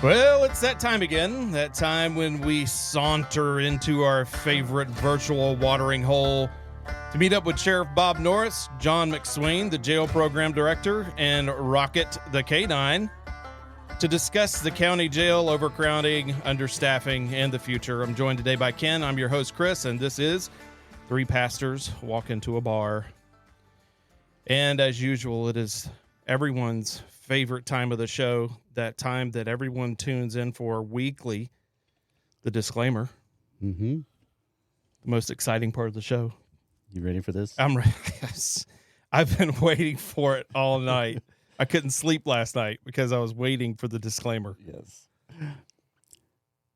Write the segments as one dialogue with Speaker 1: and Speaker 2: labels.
Speaker 1: Well, it's that time again, that time when we saunter into our favorite virtual watering hole to meet up with Sheriff Bob Norris, John McSwain, the jail program director, and Rocket, the K9, to discuss the county jail, overcrowding, understaffing, and the future. I'm joined today by Ken. I'm your host, Chris, and this is Three Pastors Walk Into a Bar. And as usual, it is everyone's favorite time of the show, that time that everyone tunes in for weekly, the disclaimer.
Speaker 2: Mm-hmm.
Speaker 1: The most exciting part of the show.
Speaker 2: You ready for this?
Speaker 1: I'm ready. I've been waiting for it all night. I couldn't sleep last night because I was waiting for the disclaimer.
Speaker 2: Yes.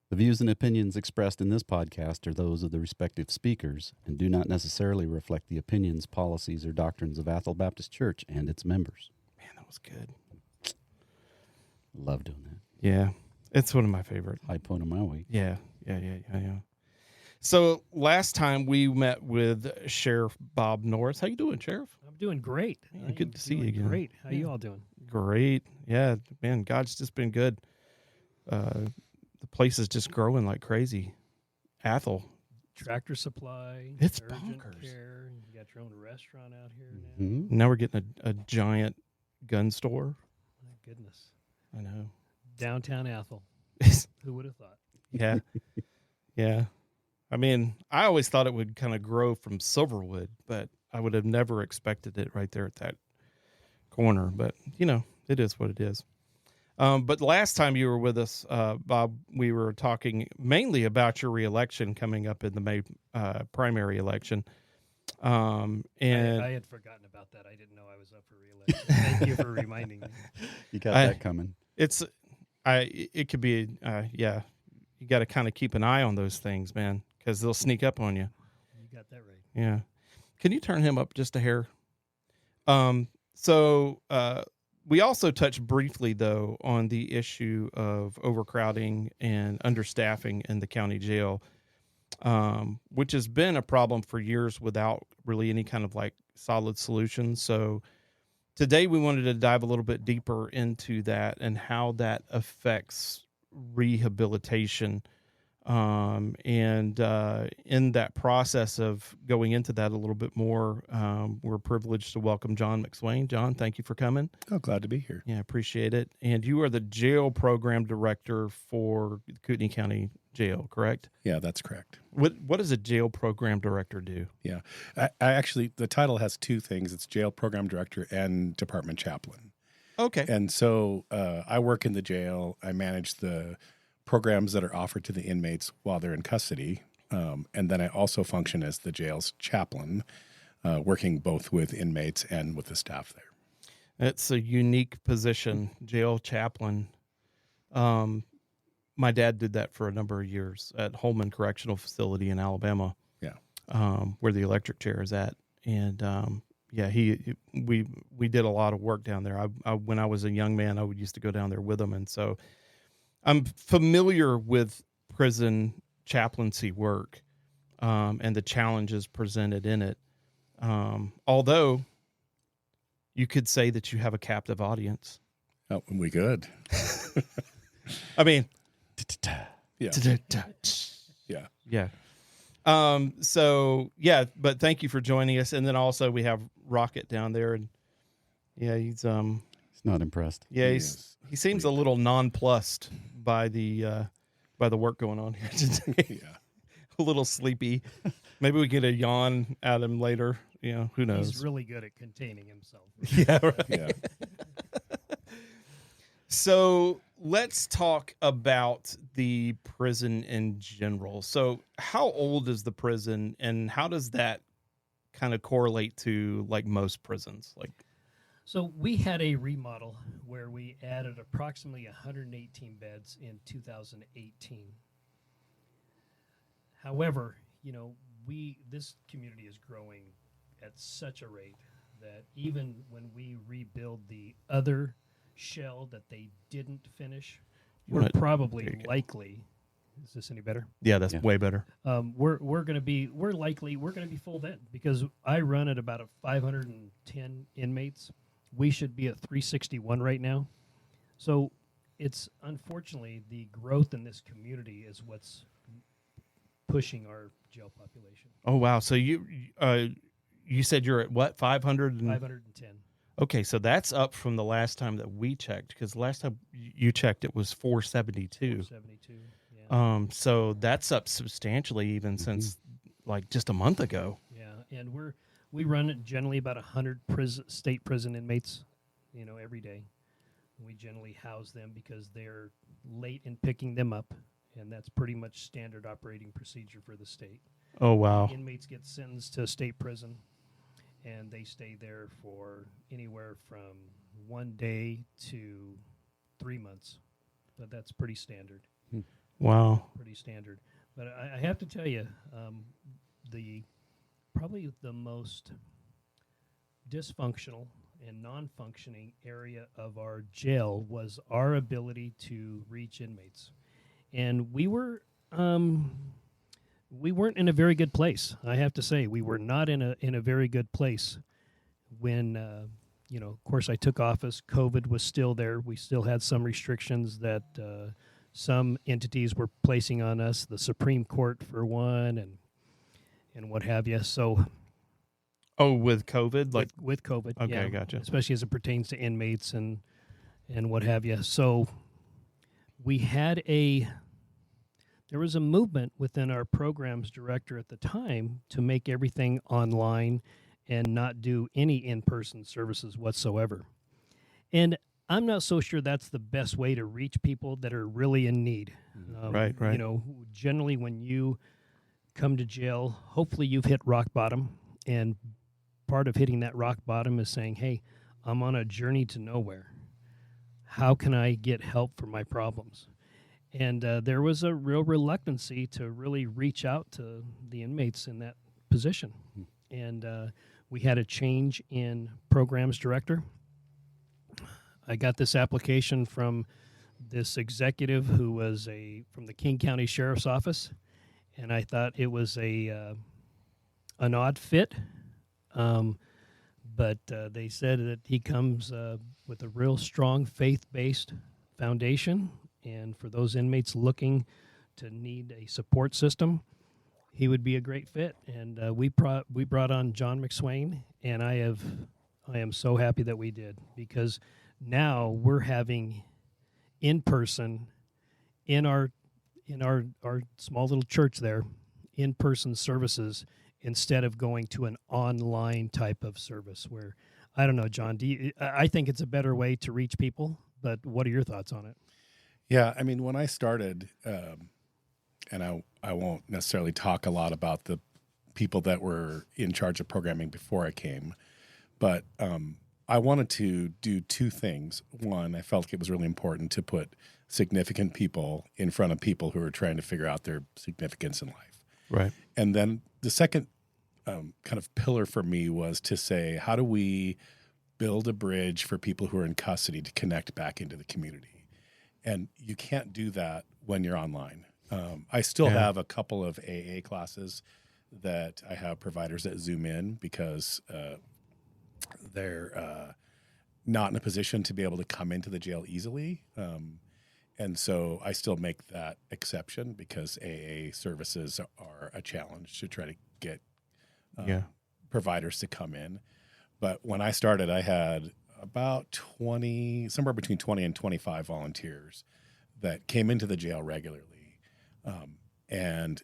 Speaker 2: The views and opinions expressed in this podcast are those of the respective speakers and do not necessarily reflect the opinions, policies, or doctrines of Athol Baptist Church and its members.
Speaker 1: Man, that was good.
Speaker 2: Love doing that.
Speaker 1: Yeah, it's one of my favorite.
Speaker 2: High point of my week.
Speaker 1: Yeah. So last time we met with Sheriff Bob Norris. How you doing, Sheriff?
Speaker 3: I'm doing great.
Speaker 1: Man, good to see you again.
Speaker 3: Great. How you all doing?
Speaker 1: Great. Yeah, man, God's just been good. The place is just growing like crazy. Athol.
Speaker 3: Tractor Supply.
Speaker 1: It's
Speaker 3: urgent
Speaker 1: bonkers.
Speaker 3: care. You got your own restaurant out here now.
Speaker 2: Mm-hmm.
Speaker 1: Now we're getting a giant gun store.
Speaker 3: My goodness.
Speaker 1: I know.
Speaker 3: Downtown Athol. Who would have thought?
Speaker 1: Yeah. Yeah. I mean, I always thought it would kind of grow from Silverwood, but I would have never expected it right there at that corner. But, you know, it is what it is. But last time you were with us, Bob, we were talking mainly about your reelection coming up in the May primary election. And
Speaker 3: I had forgotten about that. I didn't know I was up for re-election. Thank you for reminding me.
Speaker 2: You got that coming.
Speaker 1: It could be, yeah, you got to kind of keep an eye on those things, man, because they'll sneak up on you.
Speaker 3: You got that right.
Speaker 1: Yeah. Can you turn him up just a hair? We also touched briefly, though, on the issue of overcrowding and understaffing in the county jail, which has been a problem for years without really any kind of like solid solution. So today we wanted to dive a little bit deeper into that and how that affects rehabilitation. In that process of going into that a little bit more, we're privileged to welcome John McSwain. John, thank you for coming.
Speaker 4: Oh, glad to be here.
Speaker 1: Yeah, appreciate it. And you are the jail program director for Kootenai County Jail, correct?
Speaker 4: Yeah, that's correct.
Speaker 1: What does a jail program director do?
Speaker 4: Yeah, I actually, the title has two things. It's jail program director and department chaplain.
Speaker 1: Okay.
Speaker 4: And so I work in the jail. I manage the programs that are offered to the inmates while they're in custody. And then I also function as the jail's chaplain, working both with inmates and with the staff there.
Speaker 1: It's a unique position, jail chaplain. My dad did that for a number of years at Holman Correctional Facility in Alabama.
Speaker 4: Yeah.
Speaker 1: Where the electric chair is at. And we did a lot of work down there. When I was a young man, I used to go down there with him. And so I'm familiar with prison chaplaincy work and the challenges presented in it. Although you could say that you have a captive audience.
Speaker 4: Oh, we good.
Speaker 1: I mean,
Speaker 4: Yeah. Yeah.
Speaker 1: Yeah. But thank you for joining us. And then also we have Rocket down there, and yeah, he's
Speaker 2: not impressed.
Speaker 1: Yeah, he seems a little nonplussed by the work going on here today.
Speaker 4: Yeah.
Speaker 1: A little sleepy. Maybe we get a yawn at him later. You know, who knows?
Speaker 3: He's really good at containing himself.
Speaker 1: Yeah, right.
Speaker 4: Yeah.
Speaker 1: So let's talk about the prison in general. So how old is the prison, and how does that kind of correlate to like most prisons? Like,
Speaker 3: So we had a remodel where we added approximately 118 beds in 2018. However, this community is growing at such a rate that even when we rebuild the other shell that they didn't finish, we're
Speaker 1: There you
Speaker 3: probably
Speaker 1: go.
Speaker 3: likely. Is this any better?
Speaker 1: yeah, that's
Speaker 2: Yeah.
Speaker 1: way better.
Speaker 3: We're going to be full then, because I run at about 510 inmates. We should be at 361 right now. So it's unfortunately the growth in this community is what's pushing our jail population.
Speaker 1: Oh, wow. So you said you're at what, 500?
Speaker 3: 510.
Speaker 1: Okay, so that's up from the last time that we checked, because last time you checked it was 472.
Speaker 3: 72. Yeah.
Speaker 1: So that's up substantially even since like just a month ago.
Speaker 3: Yeah, and we run at generally about 100 state prison inmates, every day. We generally house them because they're late in picking them up, and that's pretty much standard operating procedure for the state.
Speaker 1: Oh, wow.
Speaker 3: Inmates get sentenced to state prison, and they stay there for anywhere from 1 day to 3 months. But that's pretty standard.
Speaker 1: Wow.
Speaker 3: Pretty standard. But I have to tell you, probably the most dysfunctional and non-functioning area of our jail was our ability to reach inmates, and we weren't in a very good place. I have to say, we were not in a very good place when of course I took office. COVID was still there. We still had some restrictions that some entities were placing on us, the Supreme Court for one, and what have you. So,
Speaker 1: With COVID, like,
Speaker 3: with COVID,
Speaker 1: okay,
Speaker 3: yeah,
Speaker 1: gotcha.
Speaker 3: especially as it pertains to inmates and what have you. So, there was a movement within our programs director at the time to make everything online and not do any in-person services whatsoever. And I'm not so sure that's the best way to reach people that are really in need.
Speaker 1: Right.
Speaker 3: Generally when you come to jail, hopefully you've hit rock bottom, and part of hitting that rock bottom is saying, hey, I'm on a journey to nowhere. How can I get help for my problems? And there was a real reluctancy to really reach out to the inmates in that position. And we had a change in programs director. I got this application from this executive who was from the King County Sheriff's Office, and I thought it was an odd fit. But they said that he comes with a real strong faith-based foundation, and for those inmates looking to need a support system, he would be a great fit. And we brought on John McSwain, and I am so happy that we did, because now we're having in person in our small little church there, in-person services instead of going to an online type of service where, I don't know, John, I think it's a better way to reach people, but what are your thoughts on it?
Speaker 4: Yeah, I mean, when I started, and I won't necessarily talk a lot about the people that were in charge of programming before I came, but I wanted to do two things. One, I felt like it was really important to put significant people in front of people who are trying to figure out their significance in life.
Speaker 1: Right.
Speaker 4: And then the second kind of pillar for me was to say, how do we build a bridge for people who are in custody to connect back into the community? And you can't do that when you're online. I still have a couple of AA classes that I have providers that Zoom in because they're not in a position to be able to come into the jail easily. And so I still make that exception because AA services are a challenge to try to get providers to come in. But when I started, I had about somewhere between 20 and 25 volunteers that came into the jail regularly. And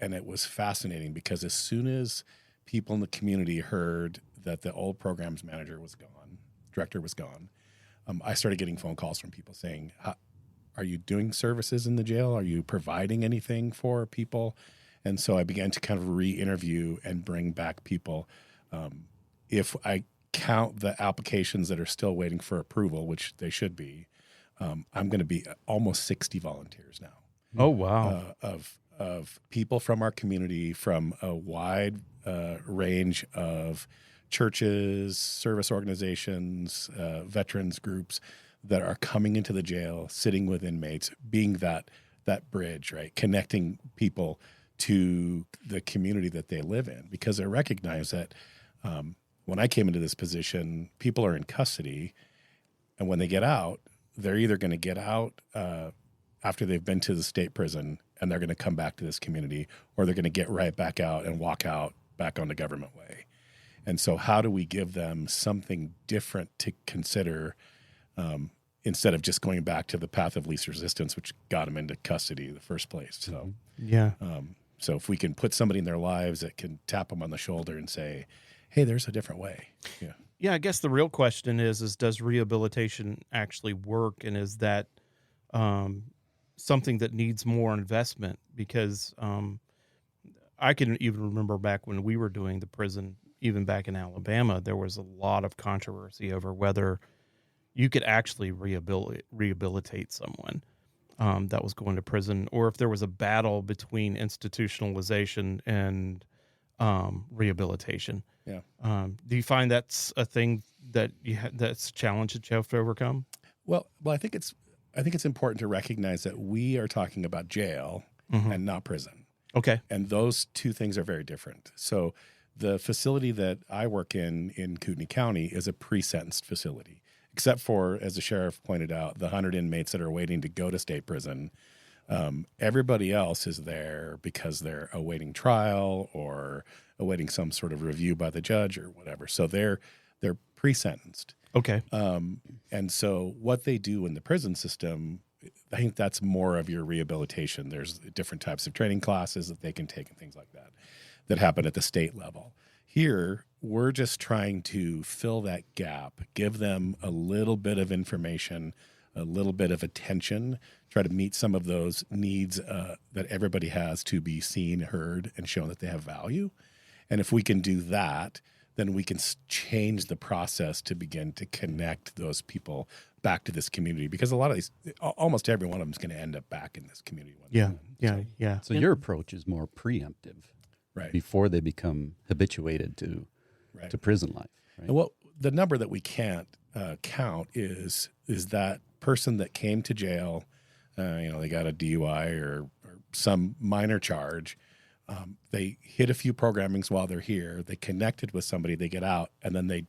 Speaker 4: it was fascinating because as soon as people in the community heard that the old programs director was gone, I started getting phone calls from people saying, are you doing services in the jail? Are you providing anything for people? And so I began to kind of re-interview and bring back people. If I count the applications that are still waiting for approval, which they should be, I'm going to be almost 60 volunteers now.
Speaker 1: Oh, wow.
Speaker 4: Of people from our community, from a wide range of churches, service organizations, veterans groups that are coming into the jail, sitting with inmates, being that bridge, right? Connecting people to the community that they live in, because I recognize that when I came into this position, people are in custody, and when they get out, they're either going to get out after they've been to the state prison and they're going to come back to this community, or they're going to get right back out and walk out back on the government way. And so how do we give them something different to consider instead of just going back to the path of least resistance, which got them into custody in the first place? So,
Speaker 1: Yeah.
Speaker 4: So if we can put somebody in their lives that can tap them on the shoulder and say, hey, there's a different way. Yeah.
Speaker 1: Yeah, I guess the real question is does rehabilitation actually work, and is that something that needs more investment? Because I can even remember back when we were doing the prison, even back in Alabama, there was a lot of controversy over whether you could actually rehabilitate someone that was going to prison, or if there was a battle between institutionalization and rehabilitation.
Speaker 4: Yeah.
Speaker 1: Do you find that's a thing that that's a challenge that you have to overcome?
Speaker 4: Well, I think it's important to recognize that we are talking about jail and not prison.
Speaker 1: Okay.
Speaker 4: And those two things are very different. So the facility that I work in Kootenai County is a pre-sentenced facility, except for, as the sheriff pointed out, the 100 inmates that are waiting to go to state prison. Everybody else is there because they're awaiting trial or awaiting some sort of review by the judge or whatever. So they're pre-sentenced.
Speaker 1: Okay.
Speaker 4: And so what they do in the prison system, I think that's more of your rehabilitation. There's different types of training classes that they can take and things like that happen at the state level. Here, we're just trying to fill that gap, give them a little bit of information, a little bit of attention, try to meet some of those needs that everybody has to be seen, heard, and shown that they have value. And if we can do that, then we can change the process to begin to connect those people back to this community, because a lot of these, almost every one of them is going to end up back in this community.
Speaker 1: Yeah.
Speaker 2: So your approach is more preemptive,
Speaker 4: Right.
Speaker 2: before they become habituated to prison life. Right?
Speaker 4: And what the number that we can't count is that person that came to jail, they got a DUI or some minor charge. They hit a few programmings while they're here. They connected with somebody. They get out, and then they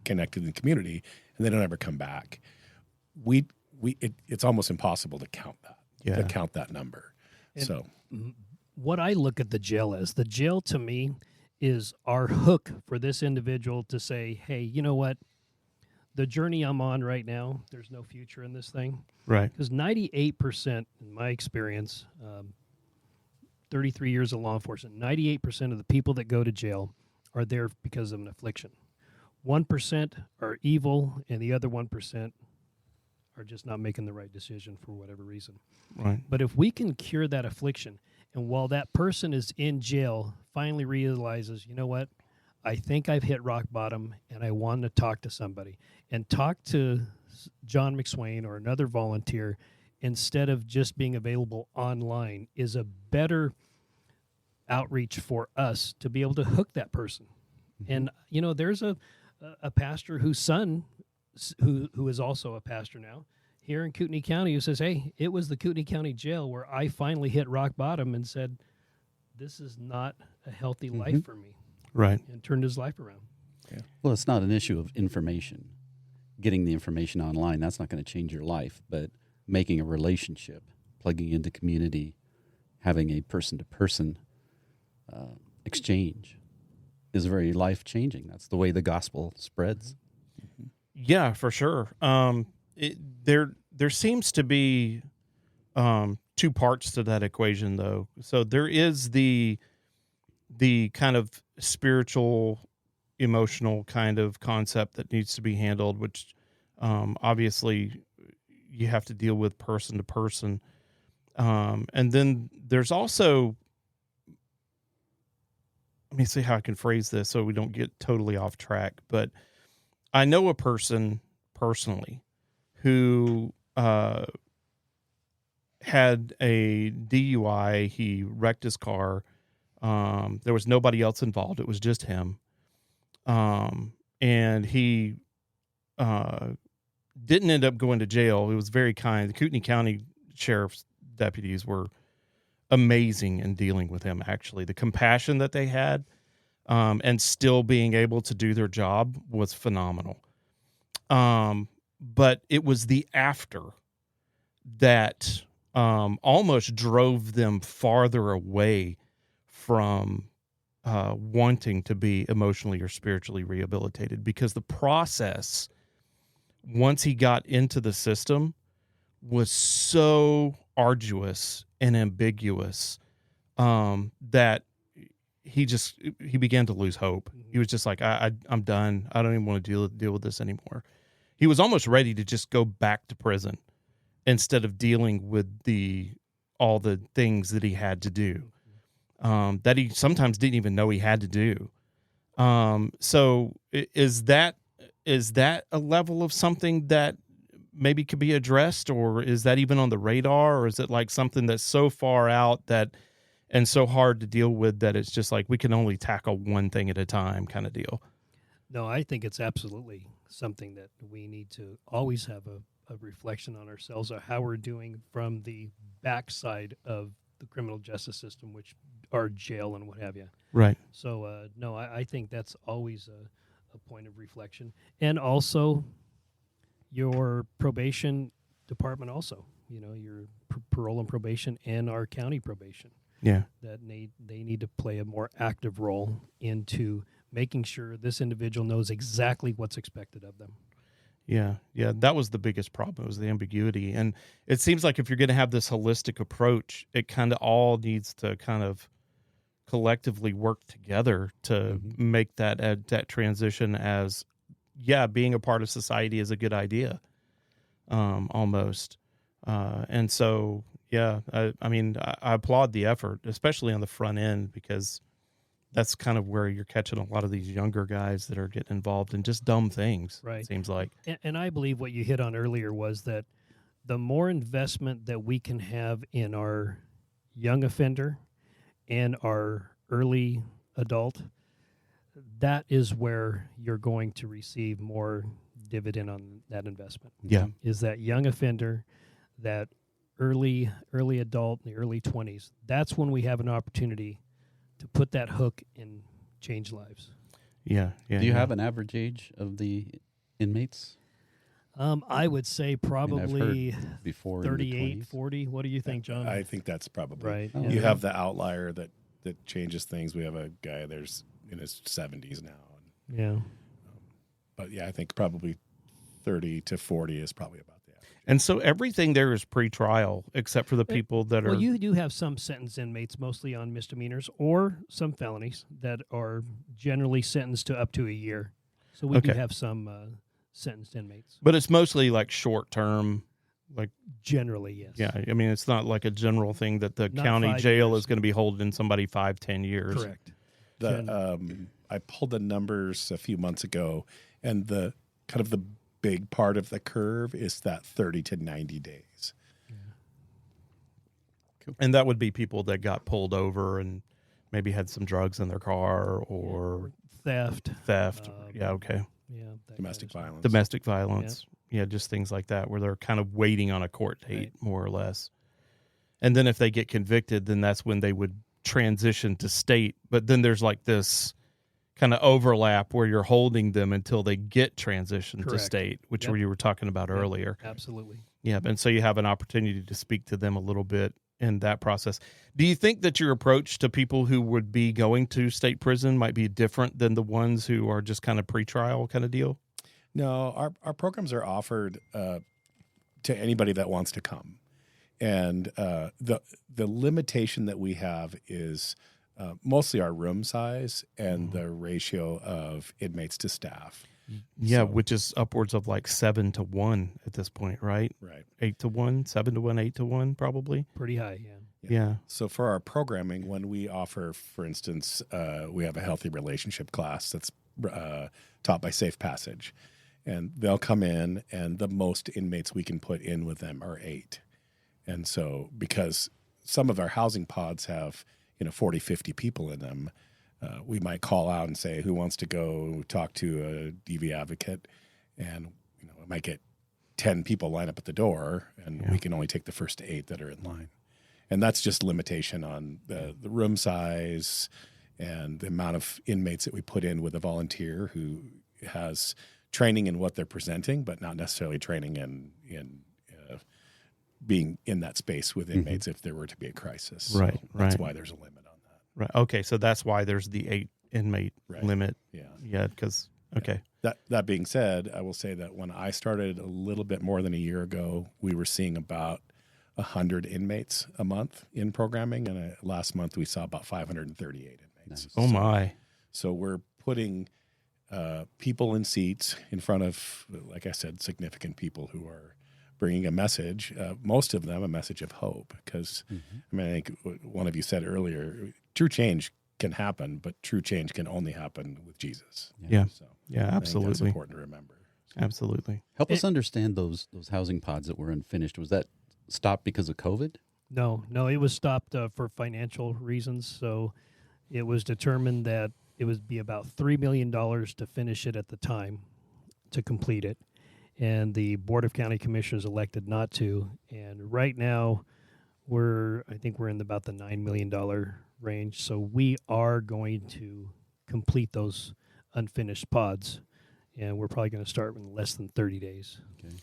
Speaker 4: connected in the community, and they don't ever come back. It's almost impossible to count that.
Speaker 1: Yeah.
Speaker 4: To count that number.
Speaker 3: And
Speaker 4: so
Speaker 3: what I look at the jail as, the jail to me is our hook for this individual to say, hey, you know what? The journey I'm on right now, there's no future in this thing.
Speaker 1: Right.
Speaker 3: Because 98%, in my experience, 33 years of law enforcement, 98% of the people that go to jail are there because of an affliction. 1% are evil, and the other 1% are just not making the right decision for whatever reason.
Speaker 1: Right.
Speaker 3: But if we can cure that affliction, and while that person is in jail, finally realizes, you know what, I think I've hit rock bottom, and I want to talk to somebody, and talk to John McSwain or another volunteer instead of just being available online, is a better outreach for us to be able to hook that person. And, there's a pastor whose son, who is also a pastor now, here in Kootenai County, who says, hey, it was the Kootenai County Jail where I finally hit rock bottom and said, this is not a healthy life for me.
Speaker 1: Right.
Speaker 3: And turned his life around.
Speaker 4: Yeah.
Speaker 2: Well, it's not an issue of information. Getting the information online, that's not going to change your life, but making a relationship, plugging into community, having a person-to-person exchange is very life-changing. That's the way the gospel spreads.
Speaker 1: Yeah, for sure. There seems to be two parts to that equation, though. So there is the kind of spiritual, emotional kind of concept that needs to be handled, which obviously you have to deal with person to person. And then there's also, let me see how I can phrase this so we don't get totally off track, but I know a person personally who had a DUI. He wrecked his car. There was nobody else involved. It was just him. And he didn't end up going to jail. It was very kind. The Kootenai County Sheriff's deputies were amazing in dealing with him, actually. The compassion that they had and still being able to do their job was phenomenal. But it was the after that almost drove them farther away from wanting to be emotionally or spiritually rehabilitated, because the process, once he got into the system, was so arduous and ambiguous that he began to lose hope. He was just like, I'm done. I don't even want to deal with this anymore. He was almost ready to just go back to prison instead of dealing with all the things that he had to do, that he sometimes didn't even know he had to do. So is that a level of something that maybe could be addressed, or is that even on the radar, or is it like something that's so far out that and so hard to deal with that it's just like we can only tackle one thing at a time kind of deal?
Speaker 3: No, I think it's absolutely something that we need to always have a reflection on ourselves of how we're doing from the backside of the criminal justice system, which are jail and what have you.
Speaker 1: Right.
Speaker 3: So, no, I think that's always a point of reflection. And also your probation department also, your parole and probation and our county probation.
Speaker 1: Yeah.
Speaker 3: That they need to play a more active role into making sure this individual knows exactly what's expected of them.
Speaker 1: Yeah. That was the biggest problem. It was the ambiguity. And it seems like if you're going to have this holistic approach, it kind of all needs to kind of collectively work together to make that transition as, being a part of society is a good idea, almost. And so, I mean, I applaud the effort, especially on the front end, because that's kind of where you're catching a lot of these younger guys that are getting involved in just dumb things.
Speaker 3: Right.
Speaker 1: It seems like.
Speaker 3: And I believe what you hit on earlier was that the more investment that we can have in our young offender and our early adult, that is where you're going to receive more dividend on that investment.
Speaker 1: Yeah.
Speaker 3: Is that young offender, that early adult in the early 20s. That's when we have an opportunity to put that hook and change lives.
Speaker 1: Yeah.
Speaker 2: Do you have an average age of the inmates?
Speaker 3: I would say probably
Speaker 2: before
Speaker 3: 38, 40. What do you think, John?
Speaker 4: I think that's probably
Speaker 3: right.
Speaker 2: Oh,
Speaker 4: You have the outlier that changes things. We have a guy there's in his 70s now.
Speaker 3: Yeah.
Speaker 4: But I think probably 30 to 40 is probably about the average.
Speaker 1: And so everything there is pre-trial except for the people that are...
Speaker 3: Well, you do have some sentenced inmates, mostly on misdemeanors or some felonies, that are generally sentenced to up to a year. So we do have some sentenced inmates.
Speaker 1: But it's mostly like short-term, like...
Speaker 3: Generally, yes.
Speaker 1: Yeah, I mean, it's not like a general thing that the
Speaker 3: Not
Speaker 1: county
Speaker 3: 5
Speaker 1: jail
Speaker 3: years.
Speaker 1: is going to be holding somebody 5-10 years.
Speaker 3: Correct.
Speaker 4: I pulled the numbers a few months ago, and the kind of the big part of the curve is that 30 to 90 days.
Speaker 3: Yeah.
Speaker 1: Cool. And that would be people that got pulled over and maybe had some drugs in their car or
Speaker 3: theft.
Speaker 1: Yeah, okay.
Speaker 3: Yeah.
Speaker 4: Domestic violence.
Speaker 1: Domestic violence. Yeah, just things like that where they're kind of waiting on a court date,
Speaker 3: Right.
Speaker 1: more or less. And then if they get convicted, then that's when they would transition to state. But then there's like this kind of overlap where you're holding them until they get transitioned to
Speaker 3: Correct.
Speaker 1: state, which
Speaker 3: Yep.
Speaker 1: you were talking about earlier.
Speaker 3: Absolutely.
Speaker 1: Yeah, and so you have an opportunity to speak to them a little bit in that process. Do you think that your approach to people who would be going to state prison might be different than the ones who are just kind of pretrial kind of deal?
Speaker 4: No, our programs are offered to anybody that wants to come. And the limitation that we have is mostly our room size and the ratio of inmates to staff.
Speaker 1: Yeah,
Speaker 4: So-
Speaker 1: which is upwards of like 7-1 at this point, right?
Speaker 4: Right.
Speaker 1: 8-1, 7-1, 8-1, probably.
Speaker 3: Pretty high, yeah.
Speaker 1: Yeah.
Speaker 4: So for our programming, when we offer, for instance, we have a healthy relationship class that's taught by Safe Passage, and they'll come in, and the most inmates we can put in with them are 8. And so because some of our housing pods have 40, 50 people in them, we might call out and say, who wants to go talk to a DV advocate? And it might get 10 people line up at the door, and we can only take the first 8 that are in line. And that's just limitation on the room size and the amount of inmates that we put in with a volunteer who has training in what they're presenting, but not necessarily training in being in that space with inmates if there were to be a crisis.
Speaker 1: Right,
Speaker 4: So that's
Speaker 1: right.
Speaker 4: why there's a limit on that.
Speaker 1: Right. Okay, so that's why there's the 8 inmate
Speaker 4: Right.
Speaker 1: limit.
Speaker 4: Yeah.
Speaker 1: Yeah, because okay.
Speaker 4: That being said, I will say that when I started a little bit more than a year ago, we were seeing about 100 inmates a month in programming, and last month we saw about 538 inmates.
Speaker 2: Nice.
Speaker 1: Oh my.
Speaker 4: So we're putting people in seats in front of, like I said, significant people who are bringing a message, most of them a message of hope. Because, I think one of you said earlier, true change can happen, but true change can only happen with Jesus.
Speaker 1: Yeah.
Speaker 4: So
Speaker 1: Yeah,
Speaker 4: I think that's
Speaker 1: absolutely.
Speaker 4: important to remember.
Speaker 1: Absolutely.
Speaker 2: Help us understand those housing pods that were unfinished. Was that stopped because of COVID?
Speaker 3: No, it was stopped for financial reasons. So it was determined that it would be about $3 million to finish it at the time, to complete it. And the Board of County Commissioners elected not to. And right now, I think we're in about the $9 million range. So we are going to complete those unfinished pods. And we're probably going to start in less than 30 days.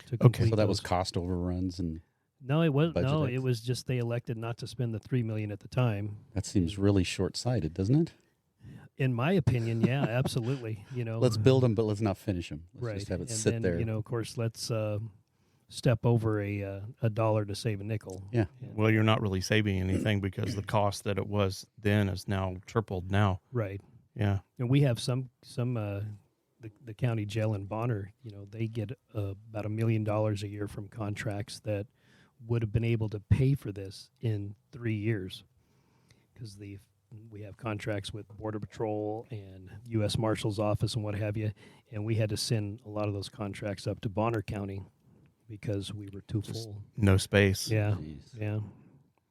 Speaker 3: To complete
Speaker 2: So that was
Speaker 3: those.
Speaker 2: cost overruns, and
Speaker 3: No, it was
Speaker 2: budget
Speaker 3: no.
Speaker 2: X?
Speaker 3: It was just they elected not to spend the $3 million at the time.
Speaker 2: that seems really short-sighted, doesn't it?
Speaker 3: In my opinion, yeah, absolutely.
Speaker 2: Let's build them, but let's not finish them. Let's
Speaker 3: right.
Speaker 2: just have it
Speaker 3: and
Speaker 2: sit
Speaker 3: then,
Speaker 2: there.
Speaker 3: of course, let's step over a dollar to save a nickel.
Speaker 2: Yeah.
Speaker 1: Well, you're not really saving anything because the cost that it was then is now tripled now.
Speaker 3: Right.
Speaker 1: Yeah.
Speaker 3: And we have some the county jail in Bonner. They get about $1 million a year from contracts that would have been able to pay for this in 3 years, because we have contracts with Border Patrol and U.S. Marshal's Office and what have you, and we had to send a lot of those contracts up to Bonner County because we were too full.
Speaker 1: No space.
Speaker 3: Yeah,
Speaker 2: Jeez.
Speaker 3: yeah,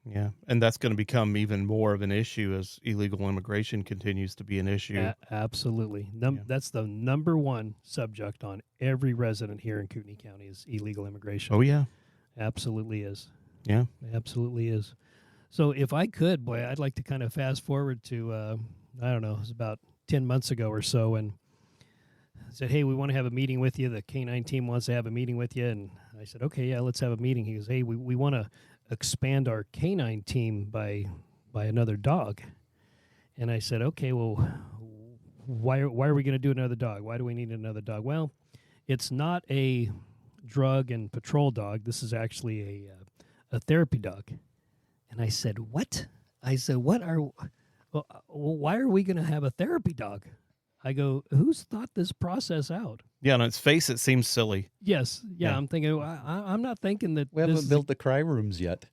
Speaker 1: Yeah. And that's going to become even more of an issue as illegal immigration continues to be an issue.
Speaker 3: absolutely. That's the number one subject on every resident here in Kootenai County is illegal immigration.
Speaker 1: Oh, yeah.
Speaker 3: Absolutely is.
Speaker 1: Yeah.
Speaker 3: Absolutely is. So if I could, boy, I'd like to kind of fast forward to, I don't know, it was about 10 months ago or so, and said, hey, we want to have a meeting with you. The K-9 team wants to have a meeting with you. And I said, okay, yeah, let's have a meeting. He goes, hey, we want to expand our K-9 team by another dog. And I said, okay, well, why are we going to do another dog? Why do we need another dog? Well, it's not a drug and patrol dog. This is actually a therapy dog. And I said, what? I said, why are we going to have a therapy dog? I go, who's thought this process out?
Speaker 1: Yeah. On its face, it seems silly.
Speaker 3: Yes. Yeah.
Speaker 1: Yeah.
Speaker 3: I'm thinking, I'm not thinking that
Speaker 2: We
Speaker 3: this
Speaker 2: haven't
Speaker 3: is
Speaker 2: built the cry rooms yet.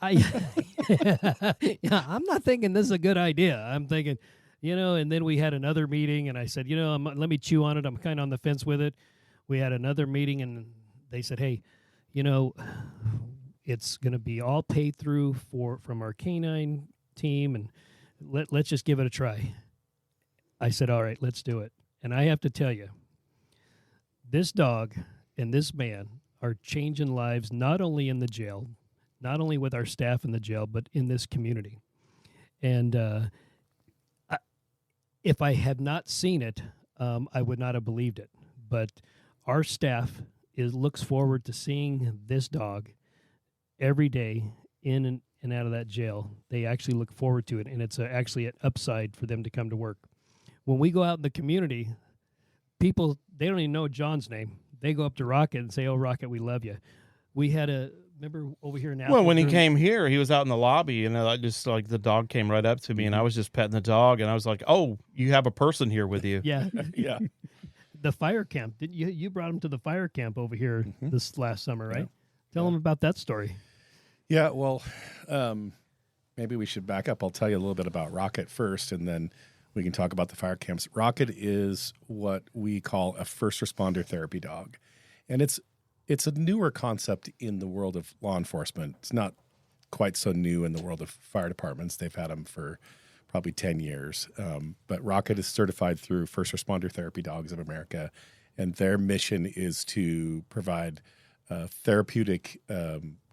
Speaker 3: yeah, I'm not thinking this is a good idea. I'm thinking, and then we had another meeting and I said, let me chew on it. I'm kind of on the fence with it. We had another meeting and they said, hey, it's going to be all paid through from our K-9 team, and let's just give it a try. I said, all right, let's do it. And I have to tell you, this dog and this man are changing lives, not only in the jail, not only with our staff in the jail, but in this community. And if I had not seen it, I would not have believed it. But our staff looks forward to seeing this dog every day in and out of that jail. They actually look forward to it, and it's actually an upside for them to come to work. When we go out in the community, people, they don't even know John's name. They go up to Rocket and say, oh, Rocket, we love you. We had remember over here in Apple.
Speaker 1: Well, when he came here, he was out in the lobby, and I just like the dog came right up to me, and I was just petting the dog, and I was like, "Oh, you have a person here with you."
Speaker 3: Yeah.
Speaker 4: Yeah.
Speaker 3: the fire camp. Didn't you? You brought him to the fire camp over here this last summer, right?
Speaker 4: Yeah.
Speaker 3: Tell him about that story.
Speaker 4: Yeah, well, maybe we should back up. I'll tell you a little bit about Rocket first, and then we can talk about the fire camps. Rocket is what we call a first responder therapy dog, and it's a newer concept in the world of law enforcement. It's not quite so new in the world of fire departments. They've had them for probably 10 years. But Rocket is certified through First Responder Therapy Dogs of America, and their mission is to provide a therapeutic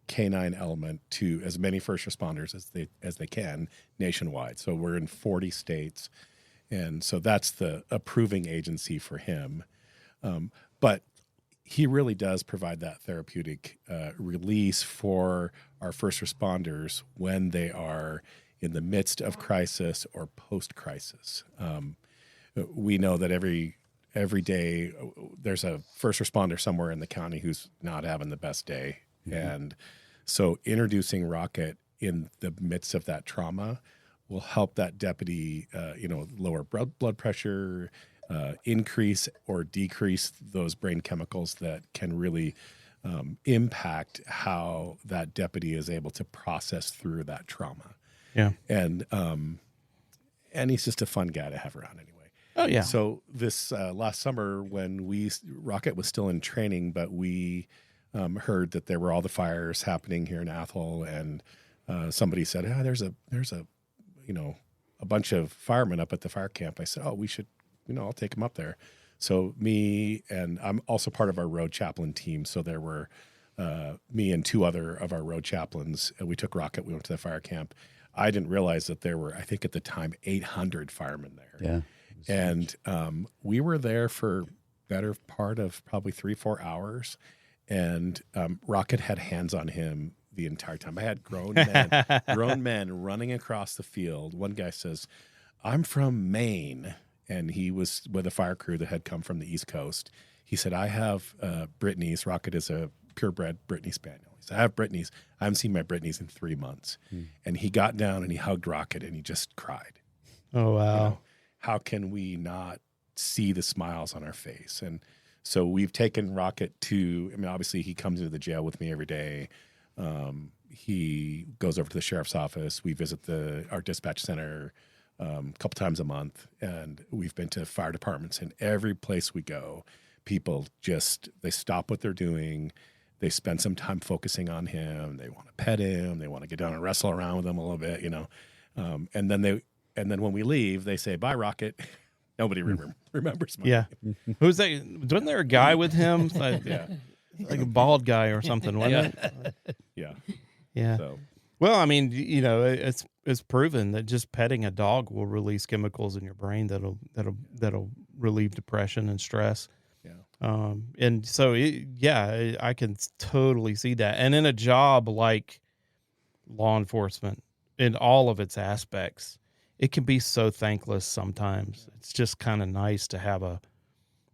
Speaker 4: canine element to as many first responders as they can nationwide. So we're in 40 states, and so that's the approving agency for him. But he really does provide that therapeutic release for our first responders when they are in the midst of crisis or post-crisis. We know that every day there's a first responder somewhere in the county who's not having the best day. And so introducing Rocket in the midst of that trauma will help that deputy, lower blood pressure, increase or decrease those brain chemicals that can really impact how that deputy is able to process through that trauma.
Speaker 1: Yeah.
Speaker 4: And he's just a fun guy to have around anyway.
Speaker 1: Oh, yeah.
Speaker 4: So this last summer when Rocket was still in training, but we heard that there were all the fires happening here in Athol, and somebody said, there's a bunch of firemen up at the fire camp. I said, we should, I'll take them up there. So me, and I'm also part of our road chaplain team. So there were me and two other of our road chaplains. And we took Rocket. We went to the fire camp. I didn't realize that there were, I think at the time, 800 firemen there.
Speaker 2: Yeah.
Speaker 4: And we were there for better part of probably 3-4 hours. And Rocket had hands on him the entire time. I had grown men running across the field. One guy says, "I'm from Maine." And he was with a fire crew that had come from the East Coast. He said, "I have Brittany's." Rocket is a purebred Brittany Spaniel. He said, "I have Brittany's. I haven't seen my Brittany's in 3 months." And he got down and he hugged Rocket and he just cried.
Speaker 1: Oh, wow.
Speaker 4: How can we not see the smiles on our face? And so we've taken Rocket to, obviously he comes into the jail with me every day. He goes over to the sheriff's office. We visit our dispatch center a couple times a month, and we've been to fire departments, and every place we go, people they stop what they're doing. They spend some time focusing on him. They want to pet him. They want to get down and wrestle around with him a little bit, and then when we leave, they say, "Bye, Rocket." Nobody remembers my name.
Speaker 1: Who's that? Wasn't there a guy with him? Like a bald guy or something, wasn't it?
Speaker 4: Yeah.
Speaker 1: Yeah.
Speaker 4: So.
Speaker 1: Well, it's proven that just petting a dog will release chemicals in your brain that'll relieve depression and stress.
Speaker 4: Yeah.
Speaker 1: And so I can totally see that. And in a job like law enforcement, in all of its aspects, it can be so thankless sometimes. It's just kind of nice to have a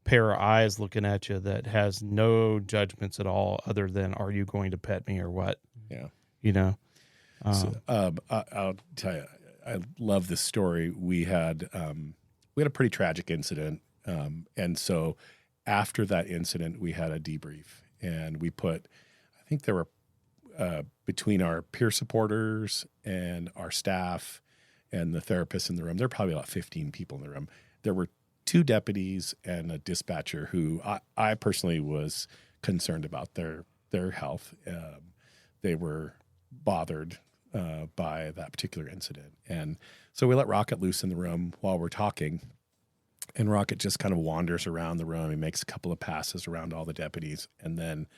Speaker 1: pair of eyes looking at you that has no judgments at all other than, are you going to pet me or what?
Speaker 4: Yeah.
Speaker 1: I'll
Speaker 4: tell you, I love this story. We had a pretty tragic incident. And so after that incident, we had a debrief, and we I think there were between our peer supporters and our staff and the therapists in the room, there were probably about 15 people in the room. There were 2 deputies and a dispatcher who I personally was concerned about their health. They were bothered by that particular incident. And so we let Rocket loose in the room while we're talking. And Rocket just kind of wanders around the room. He makes a couple of passes around all the deputies. And then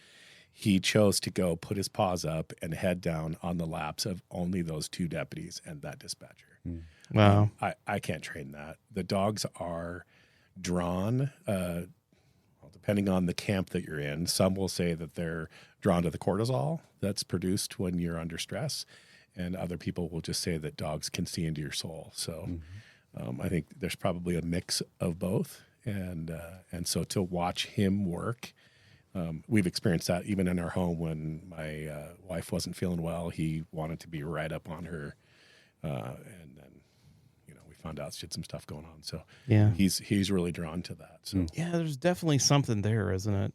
Speaker 4: he chose to go put his paws up and head down on the laps of only those 2 deputies and that dispatcher.
Speaker 1: Wow.
Speaker 4: I can't train that. The dogs are drawn, depending on the camp that you're in. Some will say that they're drawn to the cortisol that's produced when you're under stress. And other people will just say that dogs can see into your soul. So I think there's probably a mix of both. And so to watch him work, we've experienced that even in our home when my wife wasn't feeling well. He wanted to be right up on her. And then, we found out she had some stuff going on. So
Speaker 1: Yeah.
Speaker 4: he's really drawn to that. So
Speaker 1: Yeah, there's definitely something there, isn't it?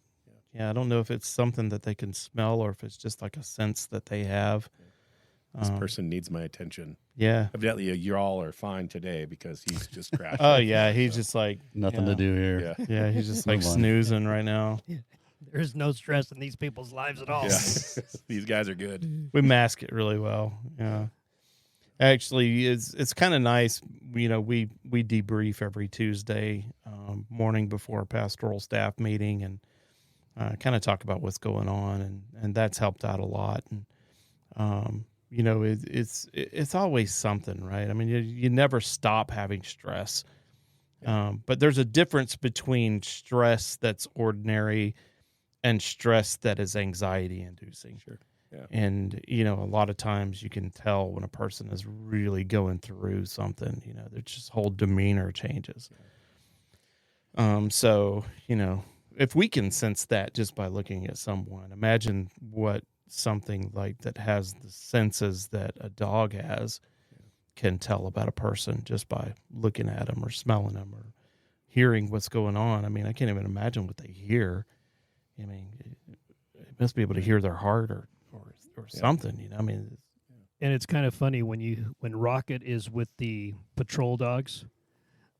Speaker 1: Yeah, I don't know if it's something that they can smell or if it's just like a sense that they have.
Speaker 4: this person needs my attention.
Speaker 1: Yeah.
Speaker 4: Evidently, you all are fine today because he's just crashed.
Speaker 1: Oh, yeah. He's just like,
Speaker 2: Nothing to do here.
Speaker 4: Yeah.
Speaker 1: yeah, he's just like
Speaker 2: Move on.
Speaker 1: snoozing right now.
Speaker 3: There's no stress in these people's lives at all.
Speaker 4: Yeah. These guys are good.
Speaker 1: We mask it really well. Yeah. Actually, it's kind of nice. You know, we debrief every Tuesday morning before a pastoral staff meeting and kind of talk about what's going on, and that's helped out a lot. And you know, it's always something, right? I mean, you never stop having stress, but there's a difference between stress that's ordinary and stress that is anxiety inducing.
Speaker 4: Sure. Yeah.
Speaker 1: And, you know, a lot of times you can tell when a person is really going through something, you know, their just whole demeanor changes. So, you know, if we can sense that just by looking at someone, imagine what something like that has the senses that a dog has can tell about a person just by looking at them or smelling them or hearing what's going on. I mean, I can't even imagine what they hear. I mean, it must be able to hear their heart or something, you know. I mean,
Speaker 3: And it's kind of funny when Rocket is with the patrol dogs.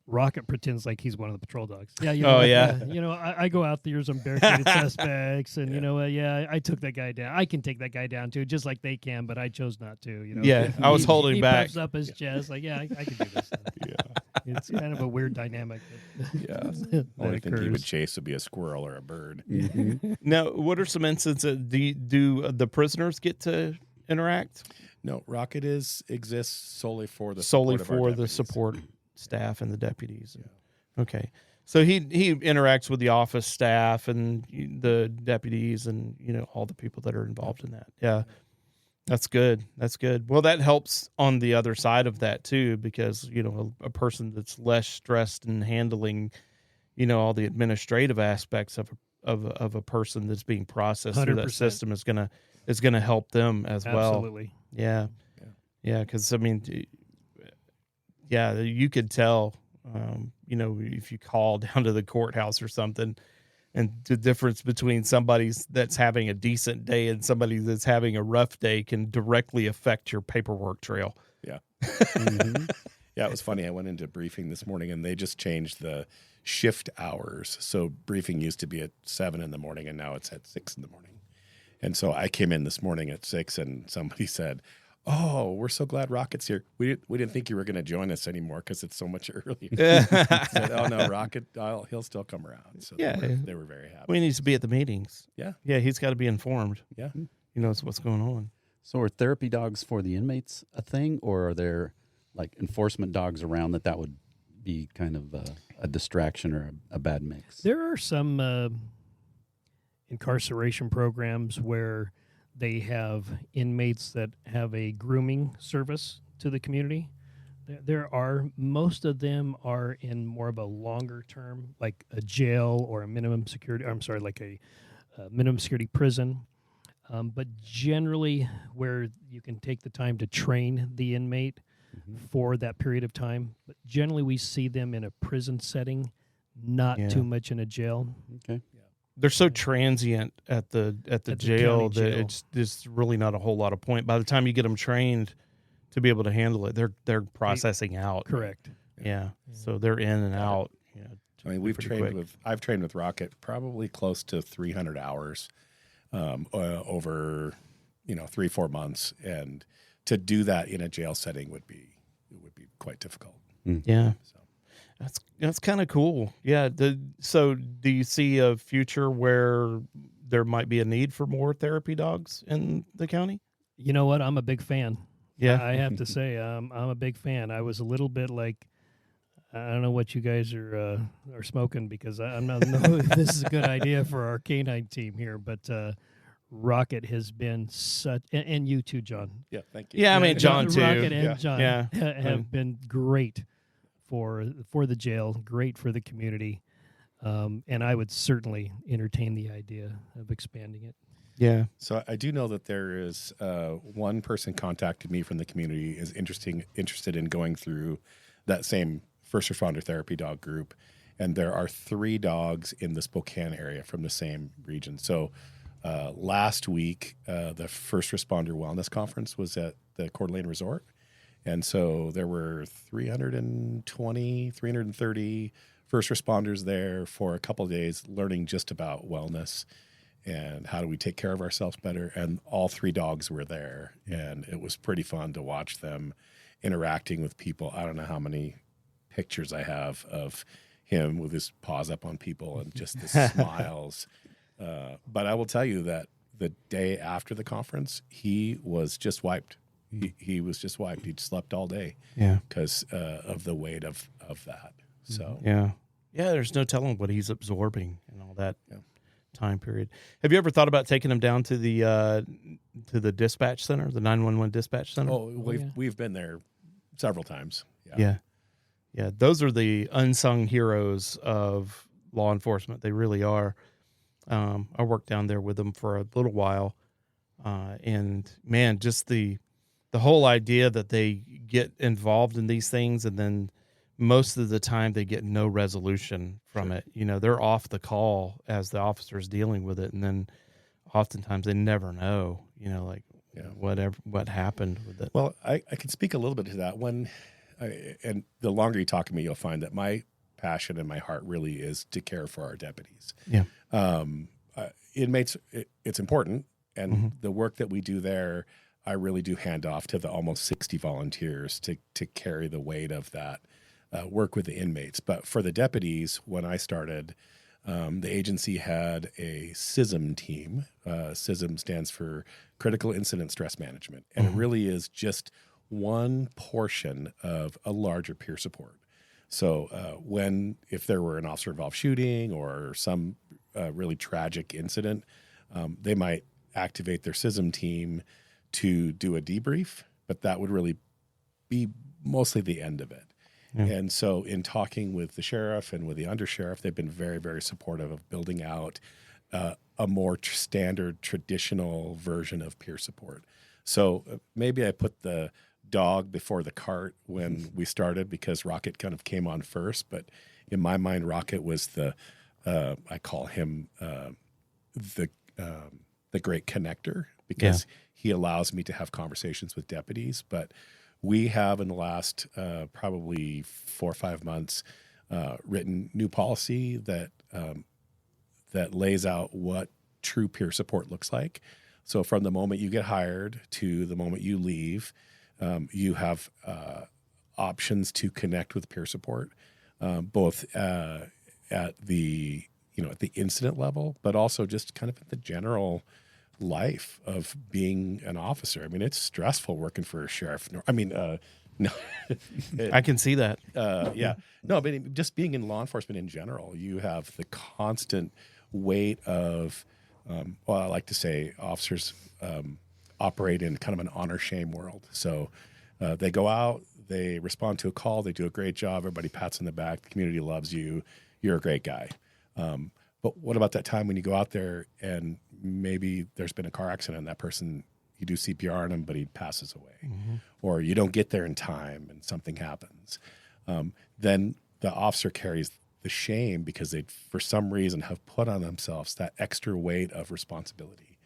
Speaker 3: Rocket pretends like he's one of the patrol dogs. Yeah. You know,
Speaker 1: Oh, yeah.
Speaker 3: You know, I go out there, some barricaded suspects, and you know, I took that guy down. I can take that guy down too, just like they can, but I chose not to. You know.
Speaker 1: Yeah, I was holding
Speaker 3: he
Speaker 1: back.
Speaker 3: puffs up his chest, like, yeah, I can do this.
Speaker 4: Yeah.
Speaker 3: It's kind of a weird dynamic.
Speaker 4: Yeah.
Speaker 3: that
Speaker 4: Only thing he would
Speaker 3: occurs.
Speaker 4: chase would be a squirrel or a bird.
Speaker 1: Now, what are some instances? Do the prisoners get to interact
Speaker 4: No, Rocket exists solely for the
Speaker 1: solely
Speaker 4: support of our
Speaker 1: for the
Speaker 4: deputies.
Speaker 1: support staff and the deputies? Okay, so he interacts with the office staff and the deputies and, you know, all the people that are involved in that. Yeah, that's good. That's good. Well, that helps on the other side of that too, because, you know, a person that's less stressed in handling, you know, all the administrative aspects of a person that's being processed through that
Speaker 3: 100%.
Speaker 1: system is gonna help them as well.
Speaker 3: Absolutely.
Speaker 1: Yeah. Because I mean, yeah, you could tell, you know, if you call down to the courthouse or something, and the difference between somebody that's having a decent day and somebody that's having a rough day can directly affect your paperwork trail.
Speaker 4: Yeah. Yeah, it was funny. I went into briefing this morning and they just changed the shift hours. So briefing used to be at 7 in the morning and now it's at 6 in the morning. And so I came in this morning at 6 and somebody said, "Oh, we're so glad Rocket's here. We didn't think you were going to join us anymore because it's so much earlier." I said, "Oh no, Rocket, he'll still come around." So
Speaker 1: Yeah.
Speaker 4: they were very happy.
Speaker 1: Well, he needs to be at the meetings.
Speaker 4: Yeah.
Speaker 1: Yeah, he's got to be informed.
Speaker 4: Yeah.
Speaker 1: He knows what's going on.
Speaker 2: So are therapy dogs for the inmates a thing, or are there like enforcement dogs around that would be kind of a distraction or a bad mix?
Speaker 3: There are some incarceration programs where they have inmates that have a grooming service to the community. There are, most of them are in more of a longer term, like a jail or a minimum security, like a minimum security prison. But generally where you can take the time to train the inmate for that period of time. But generally we see them in a prison setting, not
Speaker 1: Yeah.
Speaker 3: too much in a jail.
Speaker 2: Okay.
Speaker 1: They're so transient at the jail
Speaker 3: county
Speaker 1: that
Speaker 3: jail.
Speaker 1: it's just really not a whole lot of point. By the time you get them trained to be able to handle it, they're processing out.
Speaker 3: Correct.
Speaker 1: Yeah. So they're in and out. Yeah.
Speaker 4: I mean,
Speaker 1: pretty quick.
Speaker 4: I've trained with Rocket probably close to 300 hours over 3-4 months, and to do that in a jail setting would be quite difficult.
Speaker 1: Yeah.
Speaker 4: So.
Speaker 1: That's kind of cool. Yeah. So do you see a future where there might be a need for more therapy dogs in the county?
Speaker 3: You know what? I'm a big fan.
Speaker 1: Yeah.
Speaker 3: I have to say, I'm a big fan. I was a little bit like, I don't know what you guys are smoking, because I'm not know if this is a good idea for our canine team here, but Rocket has been such, and you too, John.
Speaker 4: Yeah, thank you.
Speaker 1: Yeah. I mean, John too.
Speaker 3: Rocket and
Speaker 4: Yeah.
Speaker 3: John
Speaker 1: Yeah.
Speaker 3: have been great for the jail, great for the community, and I would certainly entertain the idea of expanding it.
Speaker 1: Yeah.
Speaker 4: So I do know that there is one person contacted me from the community is interested in going through that same first responder therapy dog group. And there are 3 dogs in the Spokane area from the same region. So last week, the First Responder Wellness Conference was at the Coeur d'Alene Resort. And so there were 330 first responders there for a couple of days learning just about wellness and how do we take care of ourselves better. And all 3 dogs were there. And it was pretty fun to watch them interacting with people. I don't know how many pictures I have of him with his paws up on people and just the smiles. But I will tell you that the day after the conference, he was just wiped. He was just wiped. He slept all day because of the weight of that. So
Speaker 1: yeah, there's no telling what he's absorbing and all that time period. Have you ever thought about taking him down to the dispatch center, the 911 dispatch center?
Speaker 4: Oh, we've been there several times.
Speaker 1: Yeah. Those are the unsung heroes of law enforcement. They really are. I worked down there with them for a little while, and man, just the whole idea that they get involved in these things, and then most of the time they get no resolution from it. You know, they're off the call as the officer's dealing with it, and then oftentimes they never know. You know, like what happened with it.
Speaker 4: Well, I can speak a little bit to that. And the longer you talk to me, you'll find that my passion and my heart really is to care for our deputies.
Speaker 1: Yeah.
Speaker 4: Inmates, it's important. And the work that we do there, I really do hand off to the almost 60 volunteers to carry the weight of that work with the inmates. But for the deputies, when I started, the agency had a CISM team. CISM stands for Critical Incident Stress Management. And it really is just one portion of a larger peer support. So if there were an officer-involved shooting or some really tragic incident, they might activate their CISM team to do a debrief, but that would really be mostly the end of it. Yeah. And so in talking with the sheriff and with the undersheriff, they've been very, very supportive of building out a more standard, traditional version of peer support. So maybe I put the dog before the cart when we started because Rocket kind of came on first, but in my mind, Rocket was I call him the great connector because he allows me to have conversations with deputies. But we have in the last probably 4 or 5 months written new policy that lays out what true peer support looks like. So from the moment you get hired to the moment you leave, you have options to connect with peer support, both at the incident level, but also just kind of at the general life of being an officer. I mean, it's stressful working for a sheriff. I mean, no,
Speaker 1: I can see that.
Speaker 4: No, but just being in law enforcement in general, you have the constant weight of, I like to say officers operate in kind of an honor shame world. So they go out, they respond to a call, they do a great job, everybody pats on the back, the community loves you, you're a great guy. But what about that time when you go out there and maybe there's been a car accident and that person, you do CPR on him, but he passes away, or you don't get there in time and something happens. Then the officer carries the shame because they, for some reason, have put on themselves that extra weight of responsibility.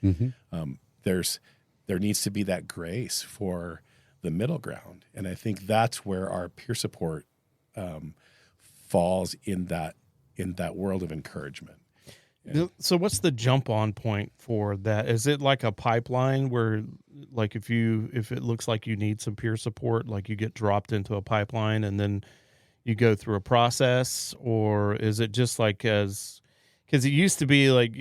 Speaker 4: There needs to be that grace for the middle ground. And I think that's where our peer support falls in that world of encouragement.
Speaker 1: Yeah. So what's the jump on point for that? Is it like a pipeline where, like, if it looks like you need some peer support, like you get dropped into a pipeline and then you go through a process, or is it just like because it used to be like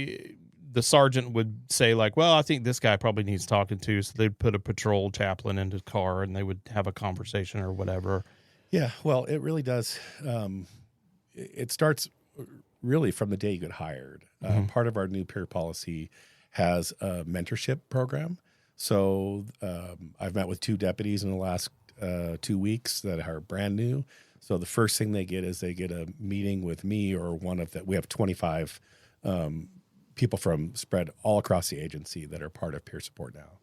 Speaker 1: the sergeant would say like, well, I think this guy probably needs talking to. So they'd put a patrol chaplain in his car and they would have a conversation or whatever.
Speaker 4: Yeah, well, it really does. It starts really from the day you get hired. Part of our new peer policy has a mentorship program. So I've met with 2 deputies in the last 2 weeks that are brand new. So the first thing they get is they get a meeting with me or we have 25 people from spread all across the agency that are part of peer support now.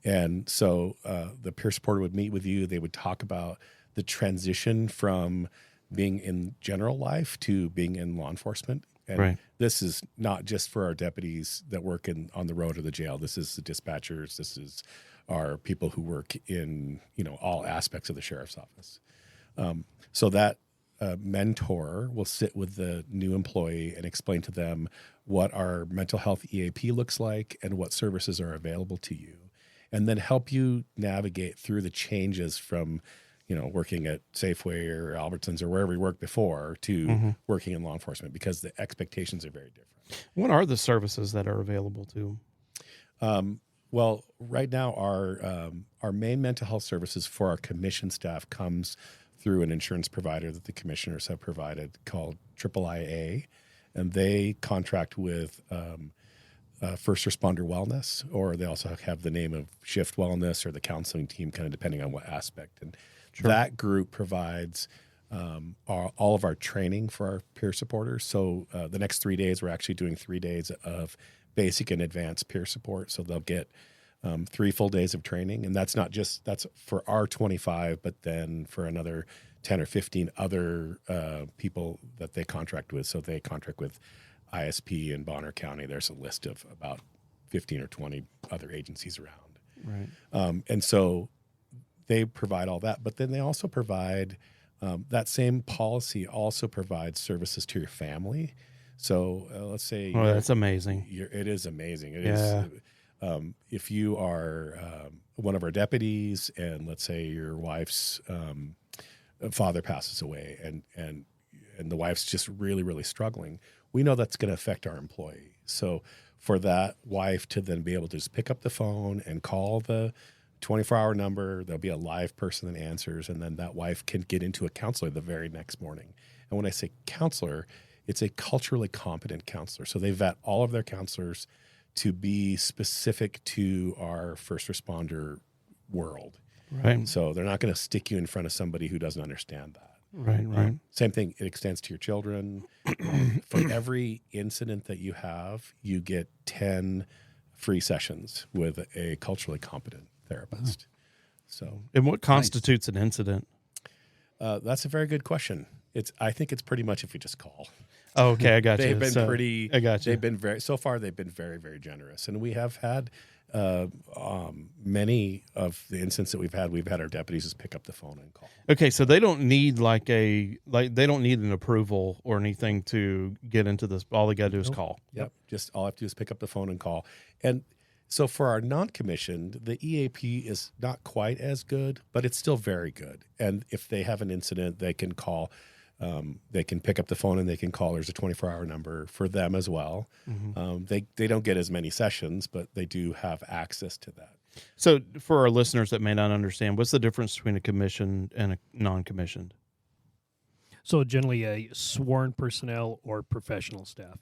Speaker 4: And so the peer supporter would meet with you. They would talk about the transition from being in general life to being in law enforcement. And
Speaker 1: Right.
Speaker 4: this is not just for our deputies that work on the road or the jail. This is the dispatchers. This is our people who work in, all aspects of the sheriff's office. So that mentor will sit with the new employee and explain to them what our mental health EAP looks like and what services are available to you, and then help you navigate through the changes from working at Safeway or Albertsons or wherever you worked before to working in law enforcement, because the expectations are very different.
Speaker 1: What are the services that are available to?
Speaker 4: Well, right now our main mental health services for our commission staff comes through an insurance provider that the commissioners have provided called IIIA, and they contract with First Responder Wellness, or they also have the name of Shift Wellness or the counseling team, kind of depending on what aspect. And that group provides all of our training for our peer supporters. So the next 3 days, we're actually doing 3 days of basic and advanced peer support. So they'll get 3 full days of training. And that's for our 25, but then for another 10 or 15 other people that they contract with. So they contract with ISP in Bonner County. There's a list of about 15 or 20 other agencies around.
Speaker 1: Right.
Speaker 4: And so they provide all that, but then they also provide that same policy also provides services to your family. So let's say,
Speaker 1: that's amazing.
Speaker 4: It is amazing. It
Speaker 1: Yeah.
Speaker 4: is. If you are one of our deputies, and let's say your wife's father passes away, and the wife's just really, really struggling, we know that's going to affect our employee. So for that wife to then be able to just pick up the phone and call the 24-hour number, there'll be a live person that answers, and then that wife can get into a counselor the very next morning. And when I say counselor, it's a culturally competent counselor. So they vet all of their counselors to be specific to our first responder world.
Speaker 1: Right.
Speaker 4: So they're not going to stick you in front of somebody who doesn't understand that.
Speaker 1: Right.
Speaker 4: Same thing, it extends to your children. For every incident that you have, you get 10 free sessions with a culturally competent therapist. So,
Speaker 1: And what constitutes an incident?
Speaker 4: that's a very good question. I think it's pretty much if you just call.
Speaker 1: Oh, okay, I got you.
Speaker 4: They've been
Speaker 1: I got you.
Speaker 4: They've been they've been very, very generous, and we have had many of the incidents that we've had our deputies just pick up the phone and call.
Speaker 1: Okay, so they don't need they don't need an approval or anything to get into this. All they got to do is call.
Speaker 4: Yep. Just all I have to do is pick up the phone and call. And so for our non-commissioned, the EAP is not quite as good, but it's still very good. And if they have an incident, they can call. They can pick up the phone and they can call. There's a 24-hour number for them as well. They don't get as many sessions, but they do have access to that.
Speaker 1: So for our listeners that may not understand, what's the difference between a commissioned and a non-commissioned?
Speaker 3: So generally a sworn personnel or professional staff.